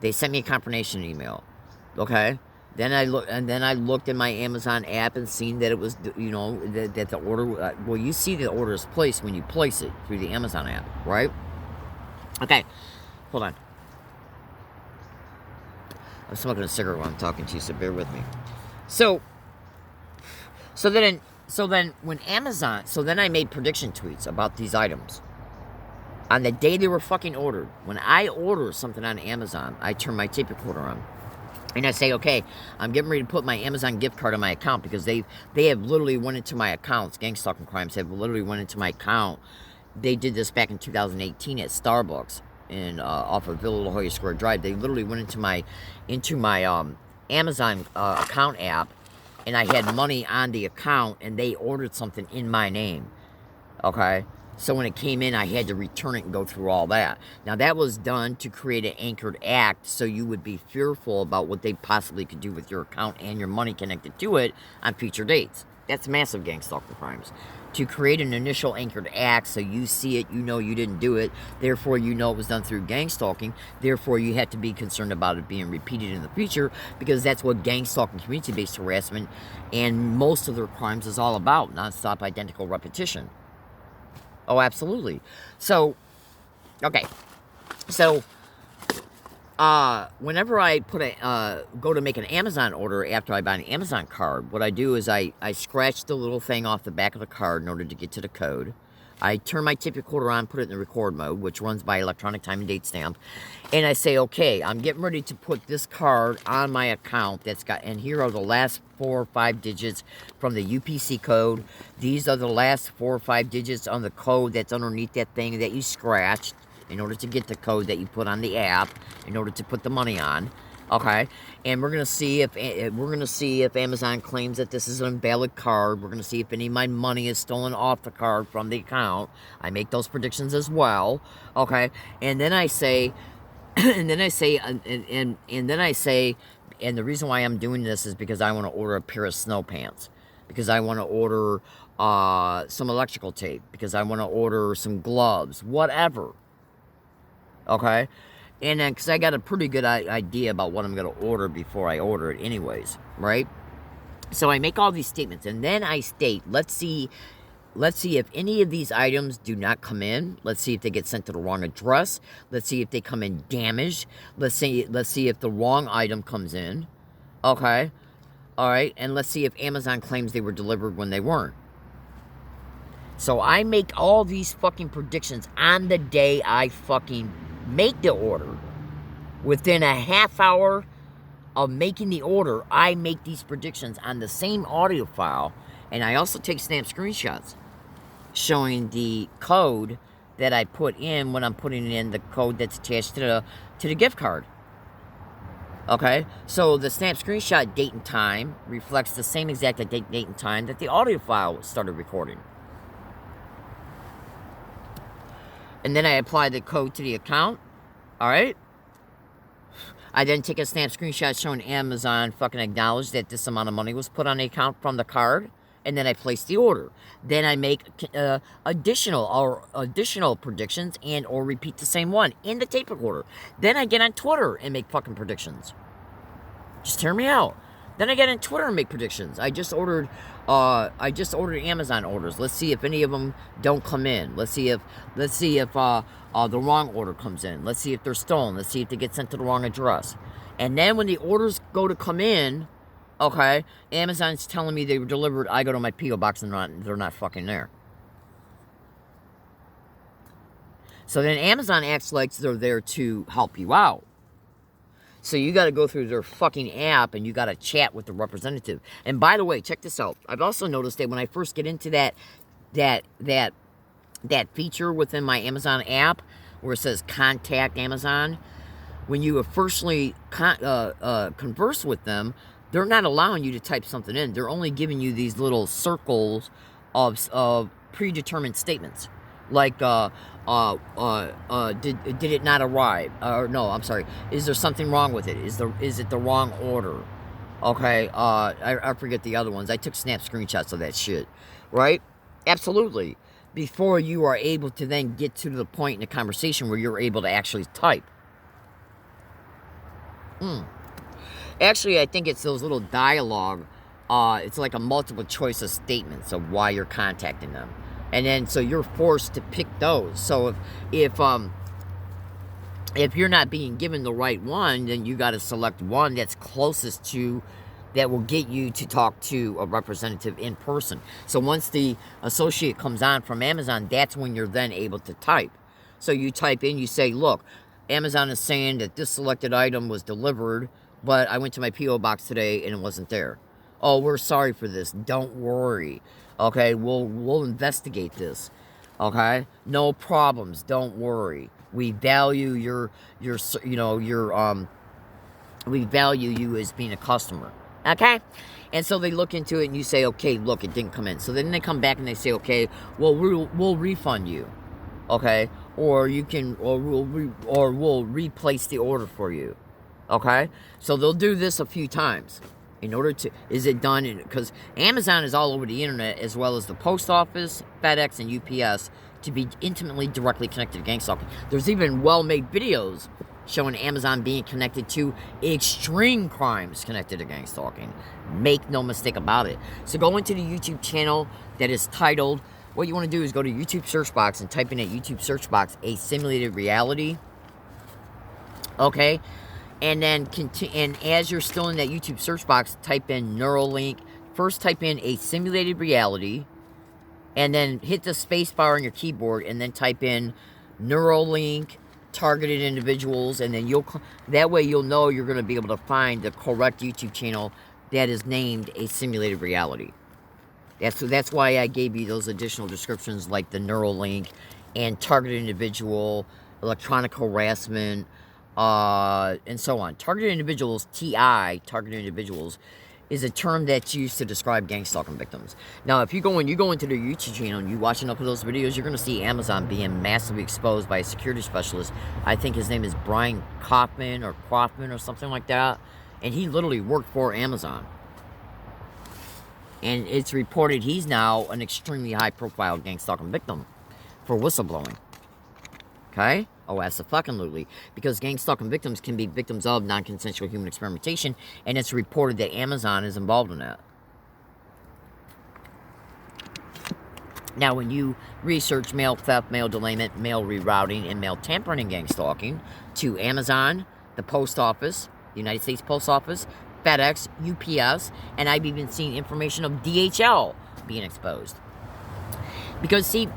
They sent me a confirmation email, okay? Then I looked in my Amazon app and seen that it was, that the order. Well, you see the order is placed when you place it through the Amazon app, right? Okay, hold on. I'm smoking a cigarette while I'm talking to you, so bear with me. So then when Amazon, then I made prediction tweets about these items. On the day they were fucking ordered, when I order something on Amazon, I turn my tape recorder on. And I say, okay, I'm getting ready to put my Amazon gift card on my account, because they have literally went into my accounts. Gang stalking crimes have literally went into my account. They did this back in 2018 at Starbucks off of Villa La Jolla Square Drive. They literally went into my Amazon account app, and I had money on the account, and they ordered something in my name. Okay? So when it came in, I had to return it and go through all that. Now, that was done to create an anchored act, so you would be fearful about what they possibly could do with your account and your money connected to it on future dates. That's massive gang stalking crimes. To create an initial anchored act, so you see it, you know you didn't do it, therefore you know it was done through gang stalking, therefore you have to be concerned about it being repeated in the future, because that's what gang stalking, community-based harassment, and most of their crimes is all about, non-stop identical repetition. Oh, absolutely. So, okay. So, whenever I go to make an Amazon order after I buy an Amazon card, what I do is I scratch the little thing off the back of the card in order to get to the code. I turn my tape recorder on, put it in the record mode, which runs by electronic time and date stamp. And I say, okay, I'm getting ready to put this card on my account and here are the last 4 or 5 digits from the UPC code. These are the last 4 or 5 digits on the code that's underneath that thing that you scratched in order to get the code that you put on the app in order to put the money on. Okay, and we're gonna see if Amazon claims that this is an invalid card. We're gonna see if any of my money is stolen off the card from the account. I make those predictions as well. Okay, and then I say, and the reason why I'm doing this is because I want to order a pair of snow pants, because I want to order some electrical tape, because I want to order some gloves, whatever. Okay. And then, because I got a pretty good idea about what I'm going to order before I order it anyways, right? So I make all these statements, and then I state, let's see if any of these items do not come in. Let's see if they get sent to the wrong address. Let's see if they come in damaged. Let's see if the wrong item comes in. Okay? All right? And let's see if Amazon claims they were delivered when they weren't. So I make all these fucking predictions on the day I fucking make the order. Within a half hour of making the order, I make these predictions on the same audio file, and I also take snap screenshots showing the code that I put in when I'm putting in the code that's attached to the gift card. Okay, so the snap screenshot date and time reflects the same exact date and time that the audio file started recording. And then I apply the code to the account. All right. I then take a snap screenshot showing Amazon fucking acknowledge that this amount of money was put on the account from the card. And then I place the order. Then I make additional predictions and or repeat the same one in the tape recorder. Then I get on Twitter and make fucking predictions. Just hear me out. Then I get on Twitter and make predictions. I just ordered Amazon orders. Let's see if any of them don't come in. Let's see if the wrong order comes in. Let's see if they're stolen. Let's see if they get sent to the wrong address. And then when the orders go to come in, okay, Amazon's telling me they were delivered. I go to my P.O. box and they're not fucking there. So then Amazon acts like they're there to help you out. So you got to go through their fucking app and you got to chat with the representative. And by the way, check this out. I've also noticed that when I first get into that feature within my Amazon app where it says contact Amazon, when you firstly converse with them, they're not allowing you to type something in. They're only giving you these little circles of predetermined statements. Like, did it not arrive? Or no, I'm sorry. Is there something wrong with it? Is it the wrong order? Okay, I forget the other ones. I took snap screenshots of that shit, right? Absolutely. Before you are able to then get to the point in the conversation where you're able to actually type. Actually, I think it's those little dialogue. It's like a multiple choice of statements of why you're contacting them. And then, so you're forced to pick those. So if you're not being given the right one, then you got to select one that's closest to, that will get you to talk to a representative in person. So once the associate comes on from Amazon, that's when you're then able to type. So you type in, you say, look, Amazon is saying that this selected item was delivered, but I went to my P.O. box today and it wasn't there. Oh, we're sorry for this. Don't worry. Okay, we'll investigate this. Okay, no problems. Don't worry. We value we value you as being a customer. Okay, and so they look into it and you say, okay, look, it didn't come in. So then they come back and they say, okay, well, we'll refund you. Okay, or we'll replace the order for you. Okay, so they'll do this a few times. In order to, is it done? Because Amazon is all over the internet, as well as the post office, FedEx, and UPS, to be intimately directly connected to gang stalking. There's even well-made videos showing Amazon being connected to extreme crimes connected to gang stalking. Make no mistake about it. So go into the YouTube channel that is titled, what you want to do is go to YouTube search box and type in at YouTube search box, a simulated reality. Okay? And then, and as you're still in that YouTube search box, type in Neuralink. First, type in a simulated reality, and then hit the space bar on your keyboard, and then type in Neuralink targeted individuals, and then that way you'll know you're going to be able to find the correct YouTube channel that is named a simulated reality. That's why I gave you those additional descriptions like the Neuralink and targeted individual, electronic harassment, and so on. Targeted individuals, TI, targeted individuals, is a term that's used to describe gang stalking victims. Now, if you go into their YouTube channel and you watch enough of those videos, you're going to see Amazon being massively exposed by a security specialist. I think his name is Brian Kaufman or something like that. And he literally worked for Amazon. And it's reported he's now an extremely high-profile gang stalking victim for whistleblowing. Okay? Oh, absolutely. Because gang stalking victims can be victims of non-consensual human experimentation, and it's reported that Amazon is involved in that. Now, when you research mail theft, mail delayment, mail rerouting, and mail tampering in gang stalking to Amazon, the Post Office, the United States Post Office, FedEx, UPS, and I've even seen information of DHL being exposed. Because, see,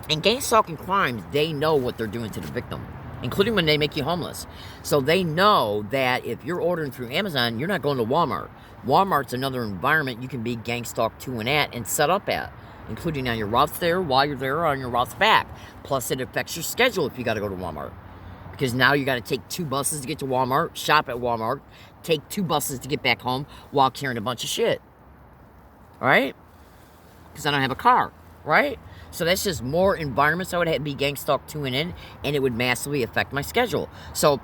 in gang stalking crimes, they know what they're doing to the victim, including when they make you homeless. So they know that if you're ordering through Amazon, you're not going to Walmart. Walmart's another environment you can be gang stalked to and at and set up at, including on your routes there, while you're there, or on your routes back. Plus, it affects your schedule if you got to go to Walmart. Because now you got to take 2 buses to get to Walmart, shop at Walmart, take 2 buses to get back home while carrying a bunch of shit. Alright? Because I don't have a car. Right? So that's just more environments I would have to be gang stalked to and in, and it would massively affect my schedule. So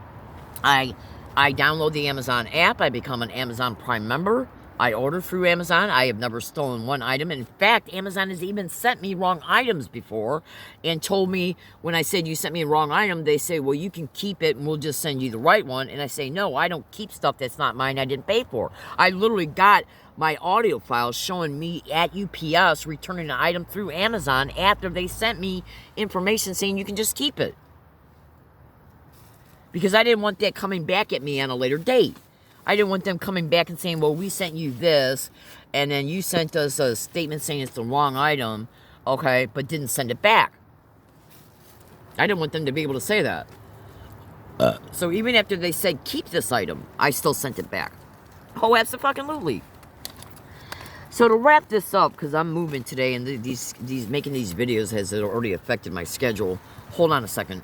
I download the Amazon app. I become an Amazon Prime member. I order through Amazon. I have never stolen one item. In fact, Amazon has even sent me wrong items before and told me, when I said you sent me a wrong item, they say, well, you can keep it and we'll just send you the right one. And I say, no, I don't keep stuff that's not mine, I didn't pay for. I literally got my audio files showing me at UPS returning an item through Amazon after they sent me information saying you can just keep it. Because I didn't want that coming back at me on a later date. I didn't want them coming back and saying, well, we sent you this, and then you sent us a statement saying it's the wrong item, okay, but didn't send it back. I didn't want them to be able to say that. So even after they said, keep this item, I still sent it back. Oh, absolutely. So to wrap this up, because I'm moving today, and these making these videos has already affected my schedule. Hold on a second.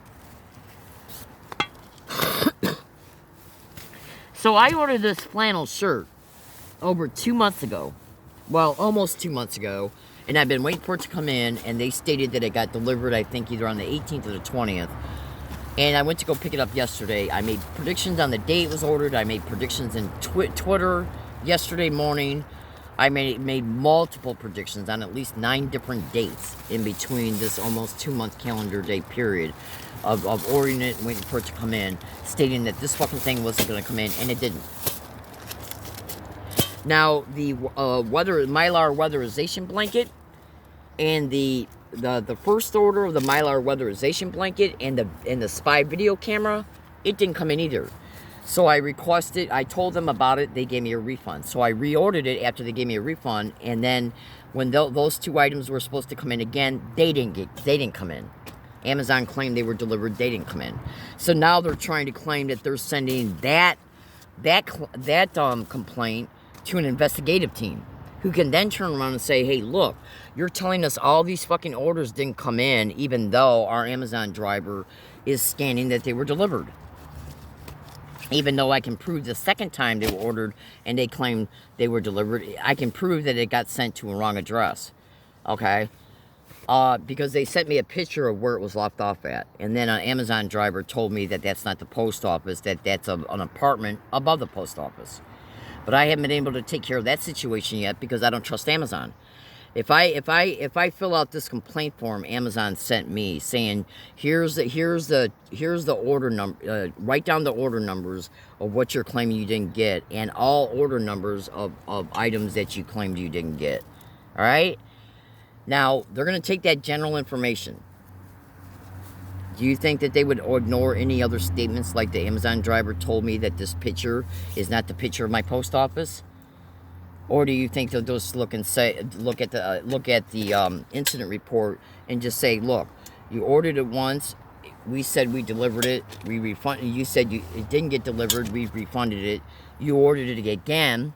So I ordered this flannel shirt over 2 months ago. Well, almost 2 months ago. And I've been waiting for it to come in. And they stated that it got delivered, I think, either on the 18th or the 20th. And I went to go pick it up yesterday. I made predictions on the day it was ordered. I made predictions in Twitter yesterday morning. I made multiple predictions on at least 9 different dates in between this almost 2-month calendar day period of ordering it and waiting for it to come in, stating that this fucking thing wasn't going to come in, and it didn't. Now, the Mylar weatherization blanket and the first order of the Mylar weatherization blanket and the spy video camera, it didn't come in either. So I requested, I told them about it, they gave me a refund. So I reordered it after they gave me a refund, and then when those 2 items were supposed to come in again, they didn't come in. Amazon claimed they were delivered, they didn't come in. So now they're trying to claim that they're sending that complaint to an investigative team, who can then turn around and say, hey, look, you're telling us all these fucking orders didn't come in, even though our Amazon driver is scanning that they were delivered. Even though I can prove the second time they were ordered and they claimed they were delivered, I can prove that it got sent to a wrong address. Okay? Because they sent me a picture of where it was left off at. And then an Amazon driver told me that that's not the post office, that that's an apartment above the post office. But I haven't been able to take care of that situation yet because I don't trust Amazon. If I fill out this complaint form Amazon sent me saying here's the order number, write down the order numbers of what you're claiming you didn't get and all order numbers of items that you claimed you didn't get. All right? Now, they're going to take that general information. Do you think that they would ignore any other statements like the Amazon driver told me that this picture is not the picture of my post office? Or do you think they'll just look at the incident report and just say, look, you ordered it once, we said we delivered it, we refunded, you said it didn't get delivered, we refunded it, you ordered it again,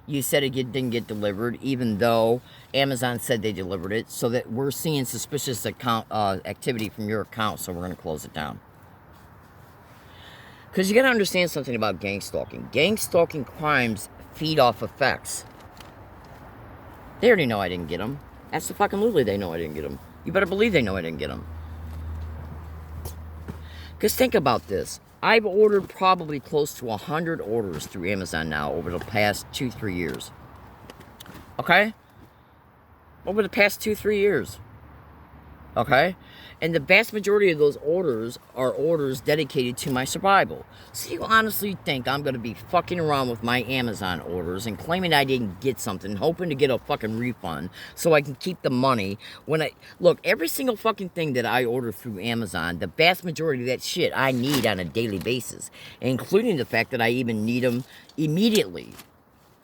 you said it didn't get delivered, even though Amazon said they delivered it, so that we're seeing suspicious activity from your account, so we're going to close it down. Because you got to understand something about gang stalking. Gang stalking crimes feed off effects. They already know I didn't get them. Absolutely they know I didn't get them. You better believe they know I didn't get them. Because think about this. I've ordered probably close to 100 orders through Amazon now over the past 2-3 years. Okay? Over the past 2-3 years. Okay? And the vast majority of those orders are orders dedicated to my survival. So you honestly think I'm going to be fucking around with my Amazon orders and claiming I didn't get something, hoping to get a fucking refund so I can keep the money when look, every single fucking thing that I order through Amazon, the vast majority of that shit I need on a daily basis, including the fact that I even need them immediately.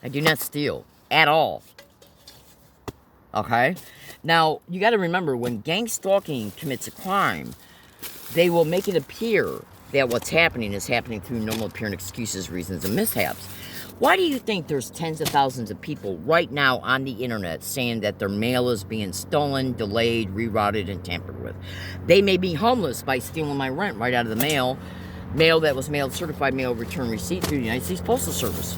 I do not steal at all. Okay? Now, you got to remember, when gang stalking commits a crime, they will make it appear that what's happening is happening through normal apparent excuses, reasons, and mishaps. Why do you think there's tens of thousands of people right now on the internet saying that their mail is being stolen, delayed, rerouted, and tampered with? They may be homeless by stealing my rent right out of the mail that was mailed certified mail return receipt through the United States Postal Service.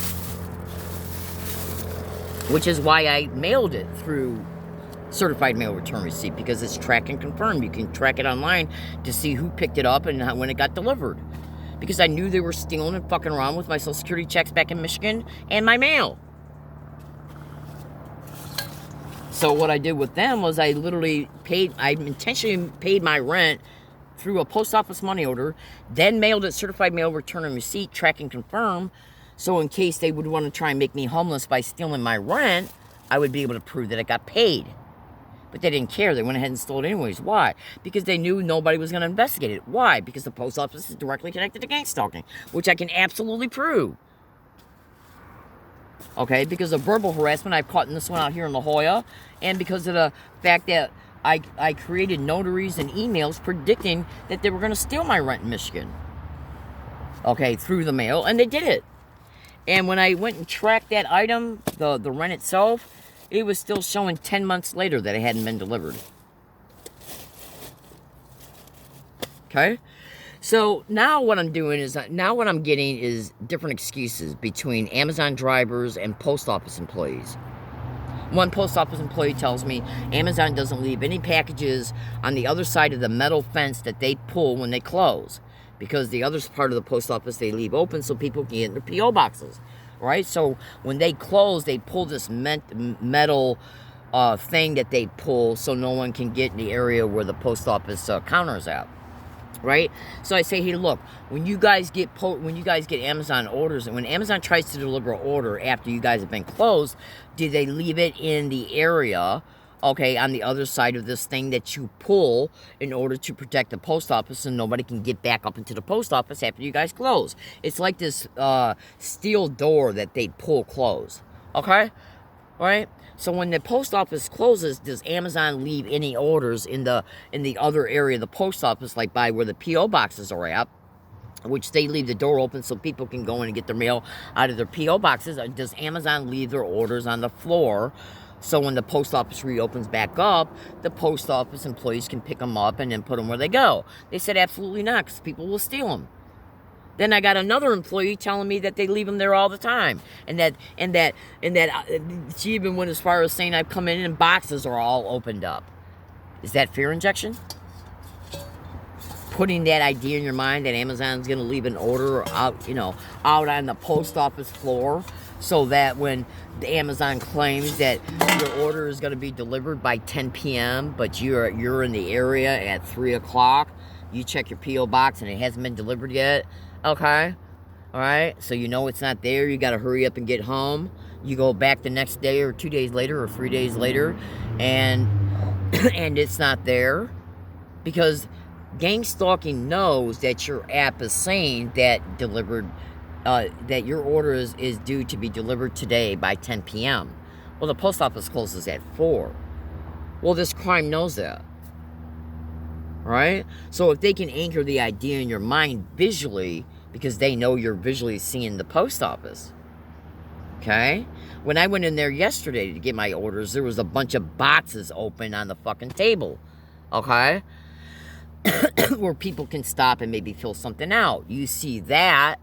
Which is why I mailed it through certified mail return receipt, because it's track and confirm. You can track it online to see who picked it up and when it got delivered. Because I knew they were stealing and fucking around with my Social Security checks back in Michigan and my mail. So what I did with them was I intentionally paid my rent through a post office money order, then mailed it certified mail return and receipt, track and confirm, so in case they would want to try and make me homeless by stealing my rent, I would be able to prove that I got paid. But they didn't care. They went ahead and stole it anyways. Why? Because they knew nobody was going to investigate it. Why? Because the post office is directly connected to gang stalking, which I can absolutely prove. Okay? Because of verbal harassment, I've caught in this one out here in La Jolla, and because of the fact that I created notaries and emails predicting that they were going to steal my rent in Michigan. Okay, through the mail, and they did it. And when I went and tracked that item, the rent itself, it was still showing 10 months later that it hadn't been delivered. Okay? So now what I'm doing is, now what I'm getting is different excuses between Amazon drivers and post office employees. One post office employee tells me Amazon doesn't leave any packages on the other side of the metal fence that they pull when they close, because the other part of the post office they leave open so people can get in their P.O. boxes. Right? So when they close, they pull this metal thing that they pull so no one can get in the area where the post office counter is at. Right? So I say, hey, look, when you guys get Amazon orders, and when Amazon tries to deliver an order after you guys have been closed, do they leave it in the area, okay, on the other side of this thing that you pull in order to protect the post office and nobody can get back up into the post office after you guys close? It's like this steel door that they pull close, okay? All right? So when the post office closes, does Amazon leave any orders in the other area of the post office, like by where the P.O. boxes are at, which they leave the door open so people can go in and get their mail out of their P.O. boxes? Or does Amazon leave their orders on the floor so when the post office reopens back up, the post office employees can pick them up and then put them where they go? They said absolutely not, because people will steal them. Then I got another employee telling me that they leave them there all the time, and that she even went as far as saying I've come in and boxes are all opened up. Is that fear injection? Putting that idea in your mind that Amazon's going to leave an order out on the post office floor, so that when the Amazon claims that your order is going to be delivered by 10 p.m., but you're in the area at 3 o'clock, you check your P.O. box and it hasn't been delivered yet. Okay, all right, so you know it's not there. You got to hurry up and get home. You go back the next day or 2 days later or 3 days later, and it's not there, because gang stalking knows that your app is saying that that your order is due to be delivered today by 10 p.m. Well, the post office closes at 4. Well, this crime knows that. Right? So if they can anchor the idea in your mind visually, because they know you're visually seeing the post office. Okay? When I went in there yesterday to get my orders, there was a bunch of boxes open on the fucking table. Okay? Where people can stop and maybe fill something out. You see that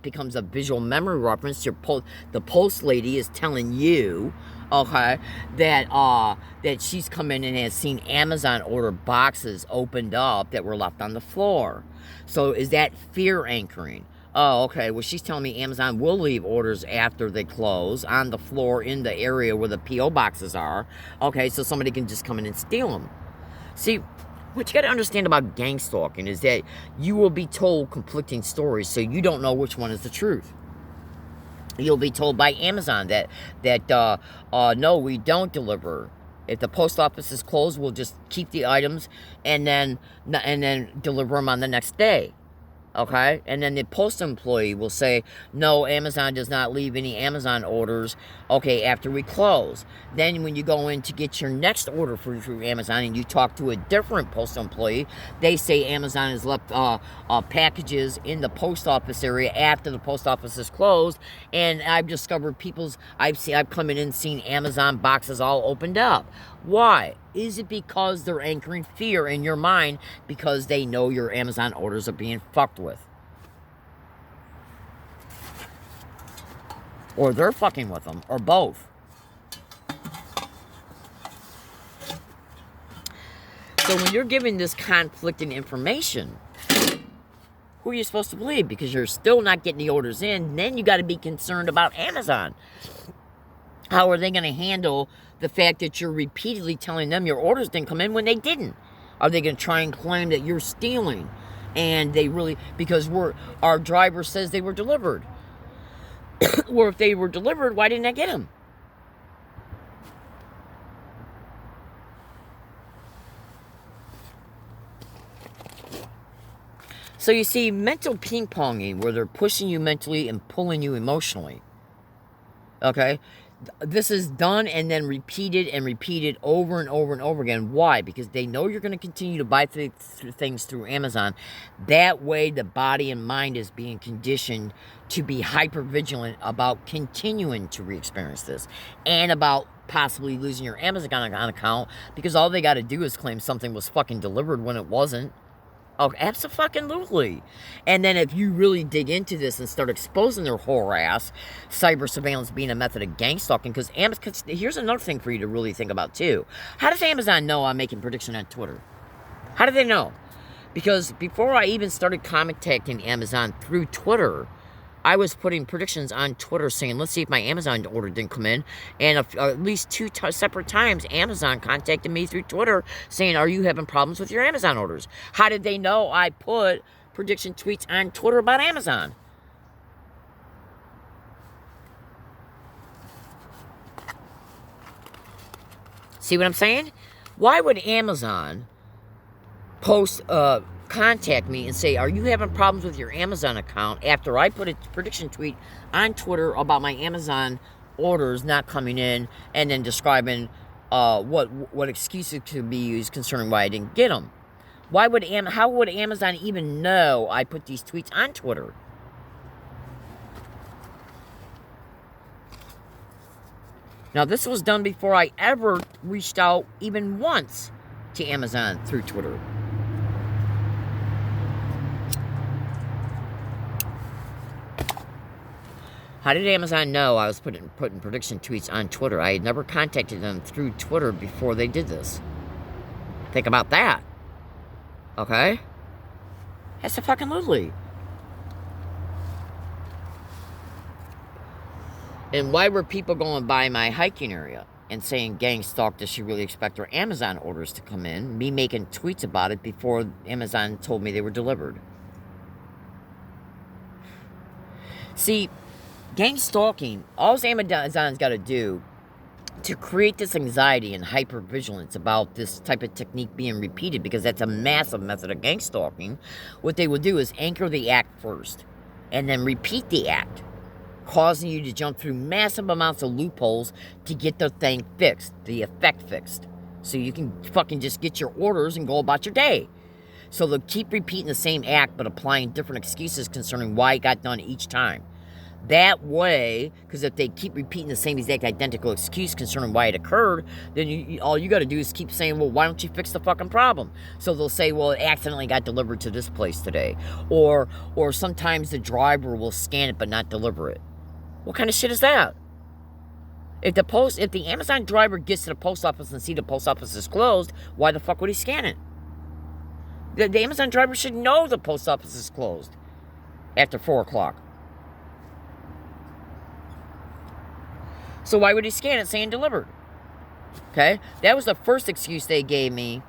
becomes a visual memory reference. The post lady is telling you, okay, that she's come in and has seen Amazon order boxes opened up that were left on the floor. So is that fear anchoring? Oh, okay. Well, she's telling me Amazon will leave orders after they close on the floor in the area where the P.O. boxes are. Okay, so somebody can just come in and steal them. See, what you got to understand about gang stalking is that you will be told conflicting stories, so you don't know which one is the truth. You'll be told by Amazon that no, we don't deliver. If the post office is closed, we'll just keep the items and then deliver them on the next day. Okay, and then the post employee will say, no, Amazon does not leave any Amazon orders, okay, after we close. Then when you go in to get your next order through Amazon and you talk to a different post employee, they say Amazon has left packages in the post office area after the post office is closed. And I've discovered I've come in and seen Amazon boxes all opened up. Why? Is it because they're anchoring fear in your mind because they know your Amazon orders are being fucked with? Or they're fucking with them, or both. So when you're giving this conflicting information, who are you supposed to believe? Because you're still not getting the orders in, then you got to be concerned about Amazon. How are they going to handle the fact that you're repeatedly telling them your orders didn't come in when they didn't? Are they going to try and claim that you're stealing? And they really, because our driver says they were delivered. Or if they were delivered, why didn't I get them? So you see, mental ping-ponging, where they're pushing you mentally and pulling you emotionally. Okay? This is done and then repeated over and over and over again. Why? Because they know you're going to continue to buy things through Amazon. That way, the body and mind is being conditioned to be hyper-vigilant about continuing to re-experience this. And about possibly losing your Amazon account, because all they got to do is claim something was fucking delivered when it wasn't. Oh, absolutely. And then if you really dig into this and start exposing their whore ass, cyber surveillance being a method of gang stalking, because here's another thing for you to really think about too. How does Amazon know I'm making prediction on Twitter? How do they know? Because before I even started contacting Amazon through Twitter, I was putting predictions on Twitter saying, let's see if my Amazon order didn't come in. And at least two separate times, Amazon contacted me through Twitter saying, are you having problems with your Amazon orders? How did they know I put prediction tweets on Twitter about Amazon? See what I'm saying? Why would Amazon contact me and say, are you having problems with your Amazon account, after I put a prediction tweet on Twitter about my Amazon orders not coming in, and then describing what excuses could be used concerning why I didn't get them? How would Amazon even know I put these tweets on Twitter? Now, this was done before I ever reached out even once to Amazon through Twitter. How did Amazon know I was putting prediction tweets on Twitter? I had never contacted them through Twitter before they did this. Think about that. Okay? That's a fucking literally. And why were people going by my hiking area and saying, gang stalk, does she really expect her Amazon orders to come in? Me making tweets about it before Amazon told me they were delivered. See, gang stalking, all Amazon's got to do to create this anxiety and hypervigilance about this type of technique being repeated, because that's a massive method of gang stalking. What they will do is anchor the act first and then repeat the act, causing you to jump through massive amounts of loopholes to get the thing fixed, the effect fixed, so you can fucking just get your orders and go about your day. So they'll keep repeating the same act but applying different excuses concerning why it got done each time. That way, because if they keep repeating the same exact identical excuse concerning why it occurred, then all you got to do is keep saying, well, why don't you fix the fucking problem? So they'll say, well, it accidentally got delivered to this place today. Or sometimes the driver will scan it but not deliver it. What kind of shit is that? If the Amazon driver gets to the post office and see the post office is closed, why the fuck would he scan it? The Amazon driver should know the post office is closed after 4 o'clock. So why would he scan it saying delivered? Okay? That was the first excuse they gave me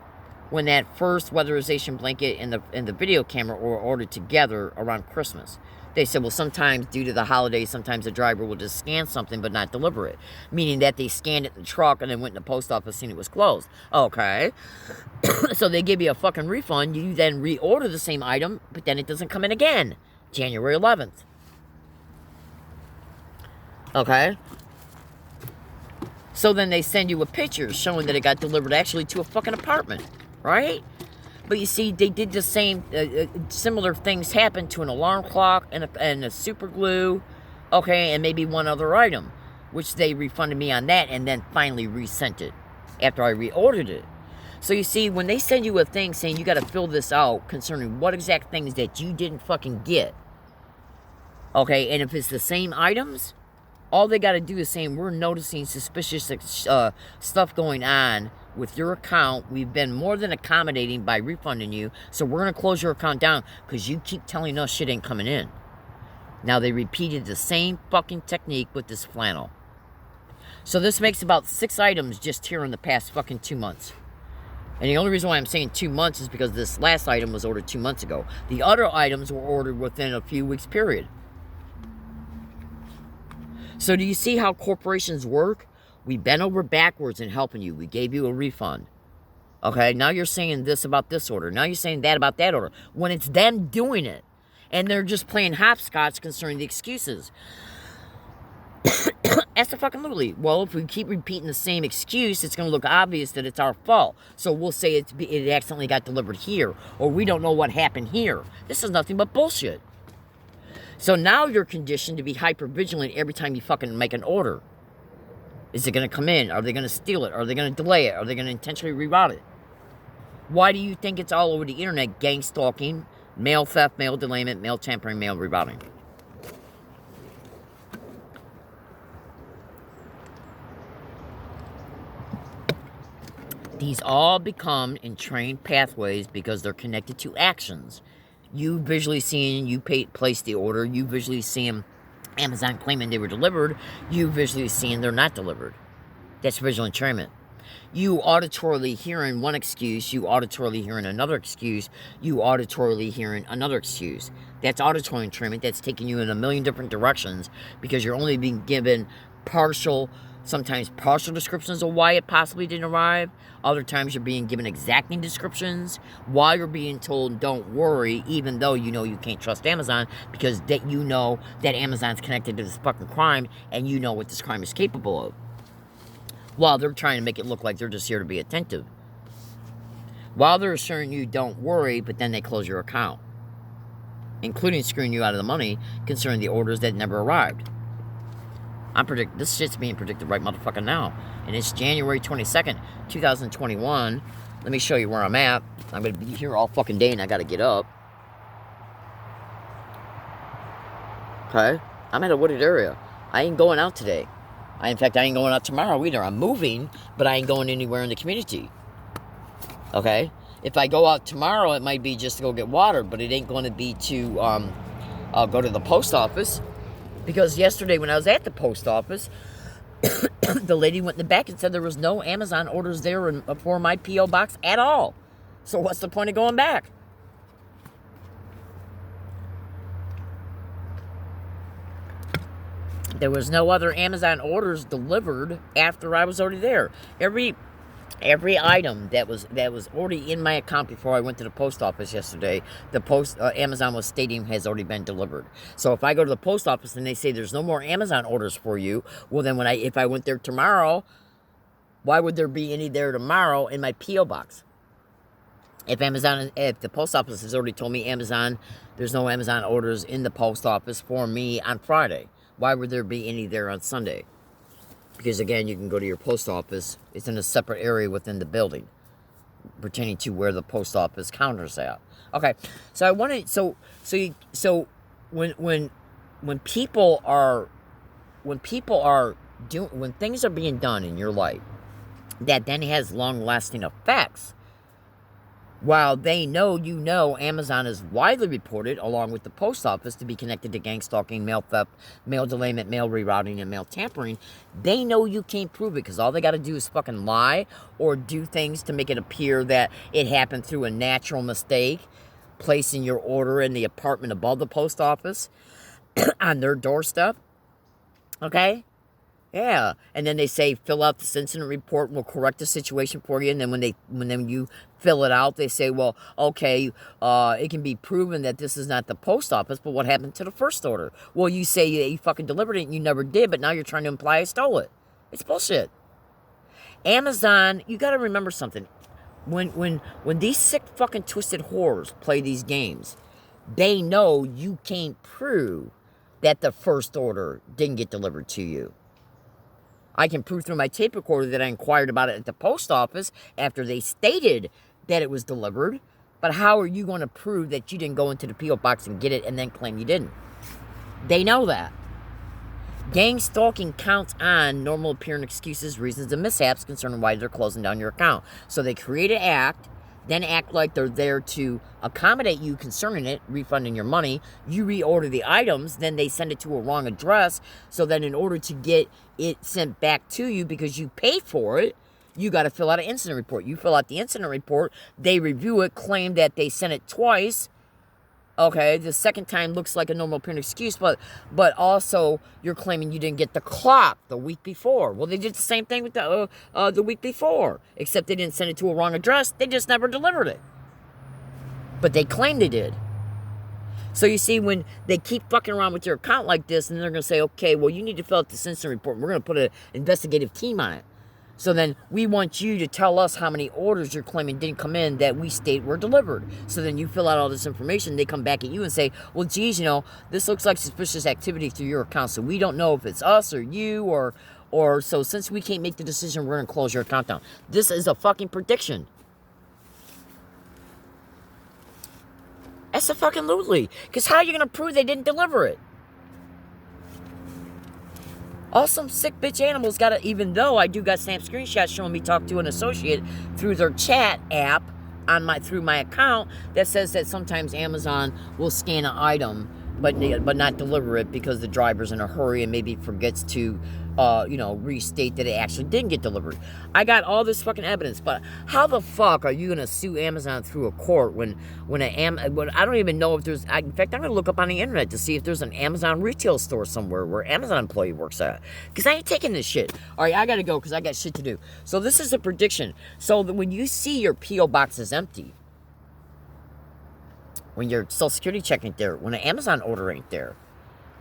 when that first weatherization blanket and the video camera were ordered together around Christmas. They said, well, sometimes due to the holidays, sometimes the driver will just scan something but not deliver it. Meaning that they scanned it in the truck and then went in the post office and it was closed. Okay. So they give you a fucking refund. You then reorder the same item, but then it doesn't come in again. January 11th. Okay. So then they send you a picture showing that it got delivered actually to a fucking apartment. Right? But you see, they did the same, similar things happened to an alarm clock and a super glue, okay, and maybe one other item, which they refunded me on that and then finally resent it after I reordered it. So you see, when they send you a thing saying you got to fill this out concerning what exact things that you didn't fucking get, okay, and if it's the same items, all they got to do is saying we're noticing suspicious stuff going on with your account. We've been more than accommodating by refunding you, so we're going to close your account down because you keep telling us shit ain't coming in. Now, they repeated the same fucking technique with this flannel. So this makes about 6 items just here in the past fucking 2 months. And the only reason why I'm saying 2 months is because this last item was ordered 2 months ago. The other items were ordered within a few weeks period. So do you see how corporations work? We bent over backwards in helping you. We gave you a refund. Okay, now you're saying this about this order. Now you're saying that about that order. When it's them doing it. And they're just playing hopscotch concerning the excuses. Absolutely. Well, if we keep repeating the same excuse, it's going to look obvious that it's our fault. So we'll say it accidentally got delivered here. Or we don't know what happened here. This is nothing but bullshit. So now you're conditioned to be hyper-vigilant every time you fucking make an order. Is it going to come in? Are they going to steal it? Are they going to delay it? Are they going to intentionally reroute it? Why do you think it's all over the internet? Gang stalking, mail theft, mail delayment, mail tampering, mail rerouting. These all become entrained pathways because they're connected to actions. You visually seeing you place the order. You visually seeing Amazon claiming they were delivered. You visually seeing they're not delivered. That's visual entrainment. You auditorily hearing one excuse. You auditorily hearing another excuse. You auditorily hearing another excuse. That's auditory entrainment. That's taking you in a million different directions because you're only being given sometimes partial descriptions of why it possibly didn't arrive. Other times you're being given exacting descriptions. Why you're being told don't worry, even though you know you can't trust Amazon because that you know that Amazon's connected to this fucking crime and you know what this crime is capable of. While they're trying to make it look like they're just here to be attentive. While they're assuring you don't worry, but then they close your account. Including screwing you out of the money concerning the orders that never arrived. This shit's being predicted right motherfucking now. And it's January 22nd, 2021. Let me show you where I'm at. I'm going to be here all fucking day and I got to get up. Okay? I'm at a wooded area. I ain't going out today. In fact, I ain't going out tomorrow either. I'm moving, but I ain't going anywhere in the community. Okay? If I go out tomorrow, it might be just to go get water, but it ain't going to be to go to the post office. Because yesterday when I was at the post office, the lady went in the back and said there was no Amazon orders there for my P.O. box at all. So what's the point of going back? There was no other Amazon orders delivered after I was already there. Every item that was already in my account before I went to the post office yesterday, Amazon was stating has already been delivered. So if I go to the post office and they say there's no more Amazon orders for you, well then if I went there tomorrow, why would there be any there tomorrow in my P.O. box? If the post office has already told me there's no Amazon orders in the post office for me on Friday, why would there be any there on Sunday? Because again, you can go to your post office. It's in a separate area within the building, pertaining to where the post office counter's at. Okay, so I wanted when things are being done in your life, that then has long-lasting effects. While they know you know Amazon is widely reported, along with the post office, to be connected to gang stalking, mail theft, mail delayment, mail rerouting, and mail tampering, they know you can't prove it because all they got to do is fucking lie or do things to make it appear that it happened through a natural mistake, placing your order in the apartment above the post office on their doorstep. Okay? Yeah, and then they say fill out this incident report and we'll correct the situation for you. And then when you fill it out, they say, well, okay, it can be proven that this is not the post office, but what happened to the first order? Well, you say you fucking delivered it and you never did, but now you're trying to imply I stole it. It's bullshit. Amazon, you got to remember something. When these sick fucking twisted whores play these games, they know you can't prove that the first order didn't get delivered to you. I can prove through my tape recorder that I inquired about it at the post office after they stated that it was delivered. But how are you going to prove that you didn't go into the P.O. box and get it and then claim you didn't? They know that. Gang stalking counts on normal appearing excuses, reasons, and mishaps concerning why they're closing down your account. So they create an act, then act like they're there to accommodate you concerning it, refunding your money. You reorder the items, then they send it to a wrong address. So then in order to get it sent back to you because you paid for it, you got to fill out an incident report. You fill out the incident report, they review it, claim that they sent it twice. Okay, the second time looks like a normal appearing excuse, but also you're claiming you didn't get the clock the week before. Well, they did the same thing with the week before, except they didn't send it to a wrong address. They just never delivered it. But they claimed they did. So you see, when they keep fucking around with your account like this, and they're going to say, okay, well, you need to fill out this incident report, and we're going to put an investigative team on it. So then we want you to tell us how many orders you're claiming didn't come in that we state were delivered. So then you fill out all this information. They come back at you and say, well, geez, this looks like suspicious activity through your account. So we don't know if it's us or you or so since we can't make the decision, we're going to close your account down. This is a fucking prediction. That's a fucking lutely. Because how are you going to prove they didn't deliver it? Awesome sick bitch animals got it, even though I do got snap screenshots showing me talk to an associate through their chat app through my account that says that sometimes Amazon will scan an item but not deliver it because the driver's in a hurry and maybe forgets to restate that it actually didn't get delivered. I got all this fucking evidence, but how the fuck are you gonna sue Amazon through a court when I don't even know if there's. In fact, I'm gonna look up on the internet to see if there's an Amazon retail store somewhere where Amazon employee works at. Because I ain't taking this shit. All right, I gotta go because I got shit to do. So this is a prediction. So that when you see your P.O. box is empty, when your Social Security check ain't there, when an Amazon order ain't there,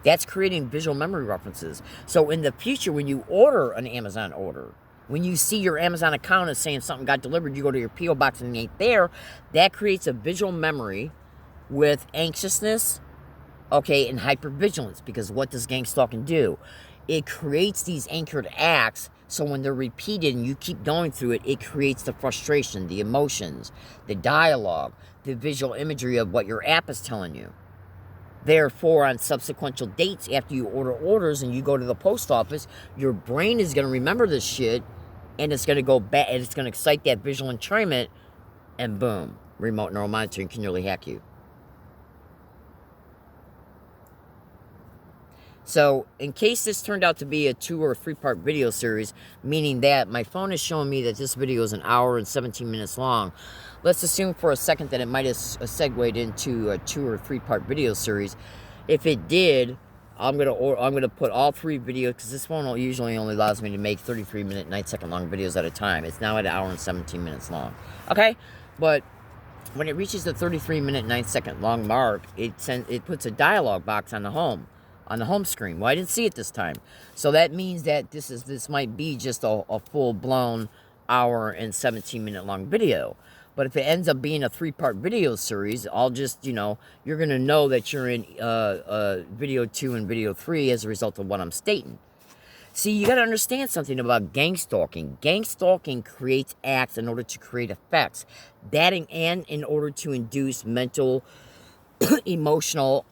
that's creating visual memory references. So in the future, when you order an Amazon order, when you see your Amazon account is saying something got delivered, you go to your P.O. box and it ain't there, that creates a visual memory with anxiousness, okay, and hypervigilance. Because what does gang stalking do? It creates these anchored acts. So when they're repeated and you keep going through it, it creates the frustration, the emotions, the dialogue, the visual imagery of what your app is telling you. Therefore, on subsequent dates after you order orders and you go to the post office, your brain is going to remember this shit and it's going to go back and it's going to excite that visual entrainment and boom, remote neural monitoring can nearly hack you. So, in case this turned out to be a 2 or 3 part video series, meaning that my phone is showing me that this video is an hour and 17 minutes long, let's assume for a second that it might have segued into a 2 or 3 part video series. If it did, I'm gonna put all 3 videos, because this phone usually only allows me to make 33-minute, 9-second long videos at a time. It's now at an hour and 17 minutes long. Okay, but when it reaches the 33-minute, 9-second long mark, it puts a dialog box on the home screen. Well, I didn't see it this time. So that means that this might be just a full-blown hour and 17-minute long video. But if it ends up being a 3-part video series, I'll just, you're going to know that you're in video 2 and video 3 as a result of what I'm stating. See, you got to understand something about gang stalking. Gang stalking creates acts in order to create effects. And in order to induce mental, emotional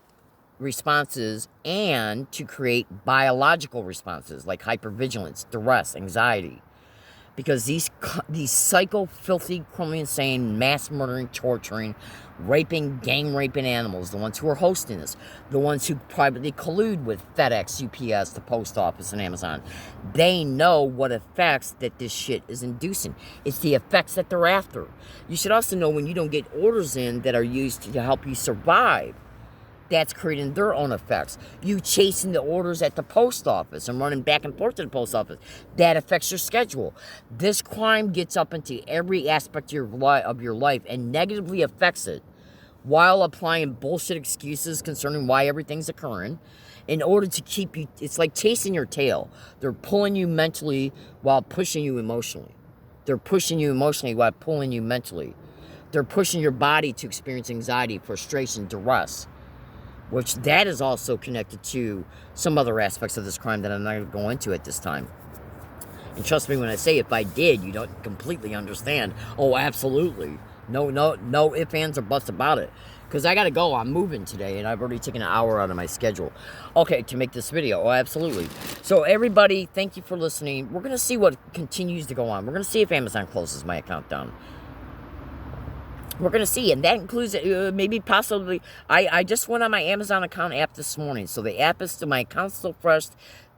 responses and to create biological responses like hypervigilance, duress, anxiety. Because these psycho, filthy, criminally insane, mass murdering, torturing, raping, gang raping animals, the ones who are hosting this, the ones who privately collude with FedEx, UPS, the post office, and Amazon, they know what effects that this shit is inducing. It's the effects that they're after. You should also know when you don't get orders in that are used to help you survive, that's creating their own effects. You chasing the orders at the post office and running back and forth to the post office, that affects your schedule. This crime gets up into every aspect of your life and negatively affects it, while applying bullshit excuses concerning why everything's occurring in order to keep you. It's like chasing your tail. They're pulling you mentally while pushing you emotionally. They're pushing you emotionally while pulling you mentally. They're pushing your body to experience anxiety, frustration, duress, which that is also connected to some other aspects of this crime that I'm not going to go into at this time. And trust me when I say, if I did, you don't completely understand. Oh, absolutely. No ifs, ands, or buts about it. Because I got to go. I'm moving today, and I've already taken an hour out of my schedule. Okay, to make this video. Oh, absolutely. So, everybody, thank you for listening. We're going to see what continues to go on. We're going to see if Amazon closes my account down. We're going to see, and that includes maybe possibly, I just went on my Amazon account app this morning, so the app is still, my account's still fresh,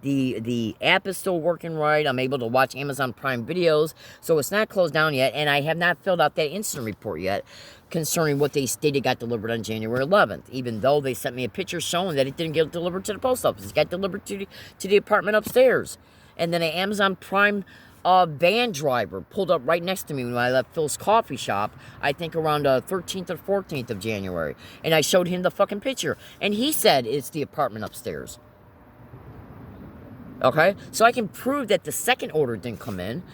the app is still working right, I'm able to watch Amazon Prime videos, so it's not closed down yet, and I have not filled out that incident report yet concerning what they stated got delivered on January 11th, even though they sent me a picture showing that it didn't get delivered to the post office, it got delivered to the apartment upstairs, and then an Amazon Prime van driver pulled up right next to me when I left Phil's coffee shop, I think around 13th or 14th of January. And I showed him the fucking picture. And he said it's the apartment upstairs. Okay? So I can prove that the second order didn't come in.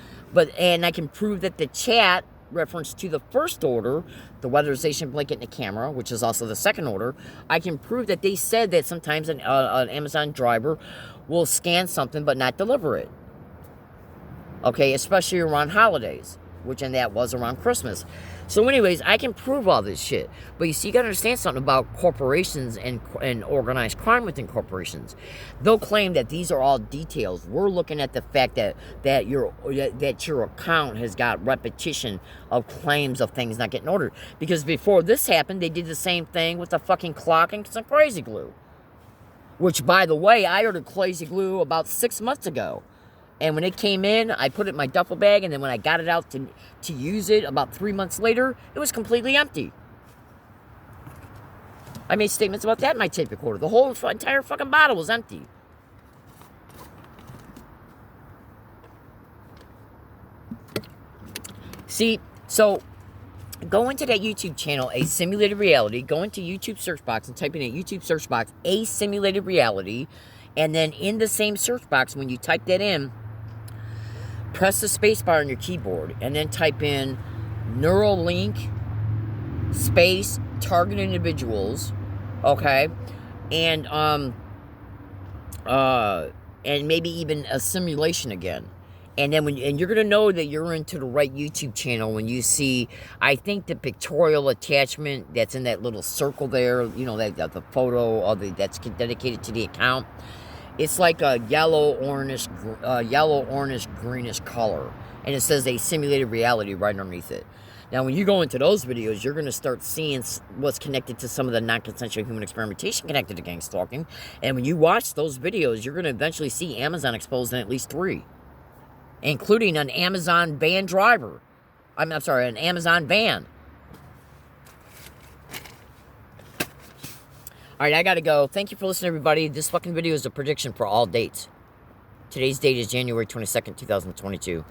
And I can prove that the chat reference to the first order, the weatherization blanket and the camera, which is also the second order, I can prove that they said that sometimes an Amazon driver will scan something but not deliver it. Okay, especially around holidays, and that was around Christmas. So anyways, I can prove all this shit. But you see, you got to understand something about corporations and organized crime within corporations. They'll claim that these are all details. We're looking at the fact that your account has got repetition of claims of things not getting ordered. Because before this happened, they did the same thing with the fucking clock and some crazy glue. Which, by the way, I ordered crazy glue about 6 months ago. And when it came in, I put it in my duffel bag, and then when I got it out to use it about 3 months later, it was completely empty. I made statements about that in my tape recorder. The whole entire fucking bottle was empty. See, so go into that YouTube channel, A Simulated Reality, go into YouTube search box and type in a YouTube search box, A Simulated Reality, and then in the same search box, when you type that in, press the spacebar on your keyboard and then type in Neuralink space target individuals, okay, and maybe even a simulation again. And then and you're gonna know that you're into the right YouTube channel when you see, I think, the pictorial attachment that's in that little circle there. You know, that the photo of that's dedicated to the account. It's like a yellow, orange, greenish color. And it says A Simulated Reality right underneath it. Now, when you go into those videos, you're going to start seeing what's connected to some of the non-consensual human experimentation connected to gang stalking. And when you watch those videos, you're going to eventually see Amazon exposed in at least 3. Including an Amazon van driver. I'm sorry, an Amazon van. Alright, I gotta go. Thank you for listening, everybody. This fucking video is a prediction for all dates. Today's date is January 22nd, 2022.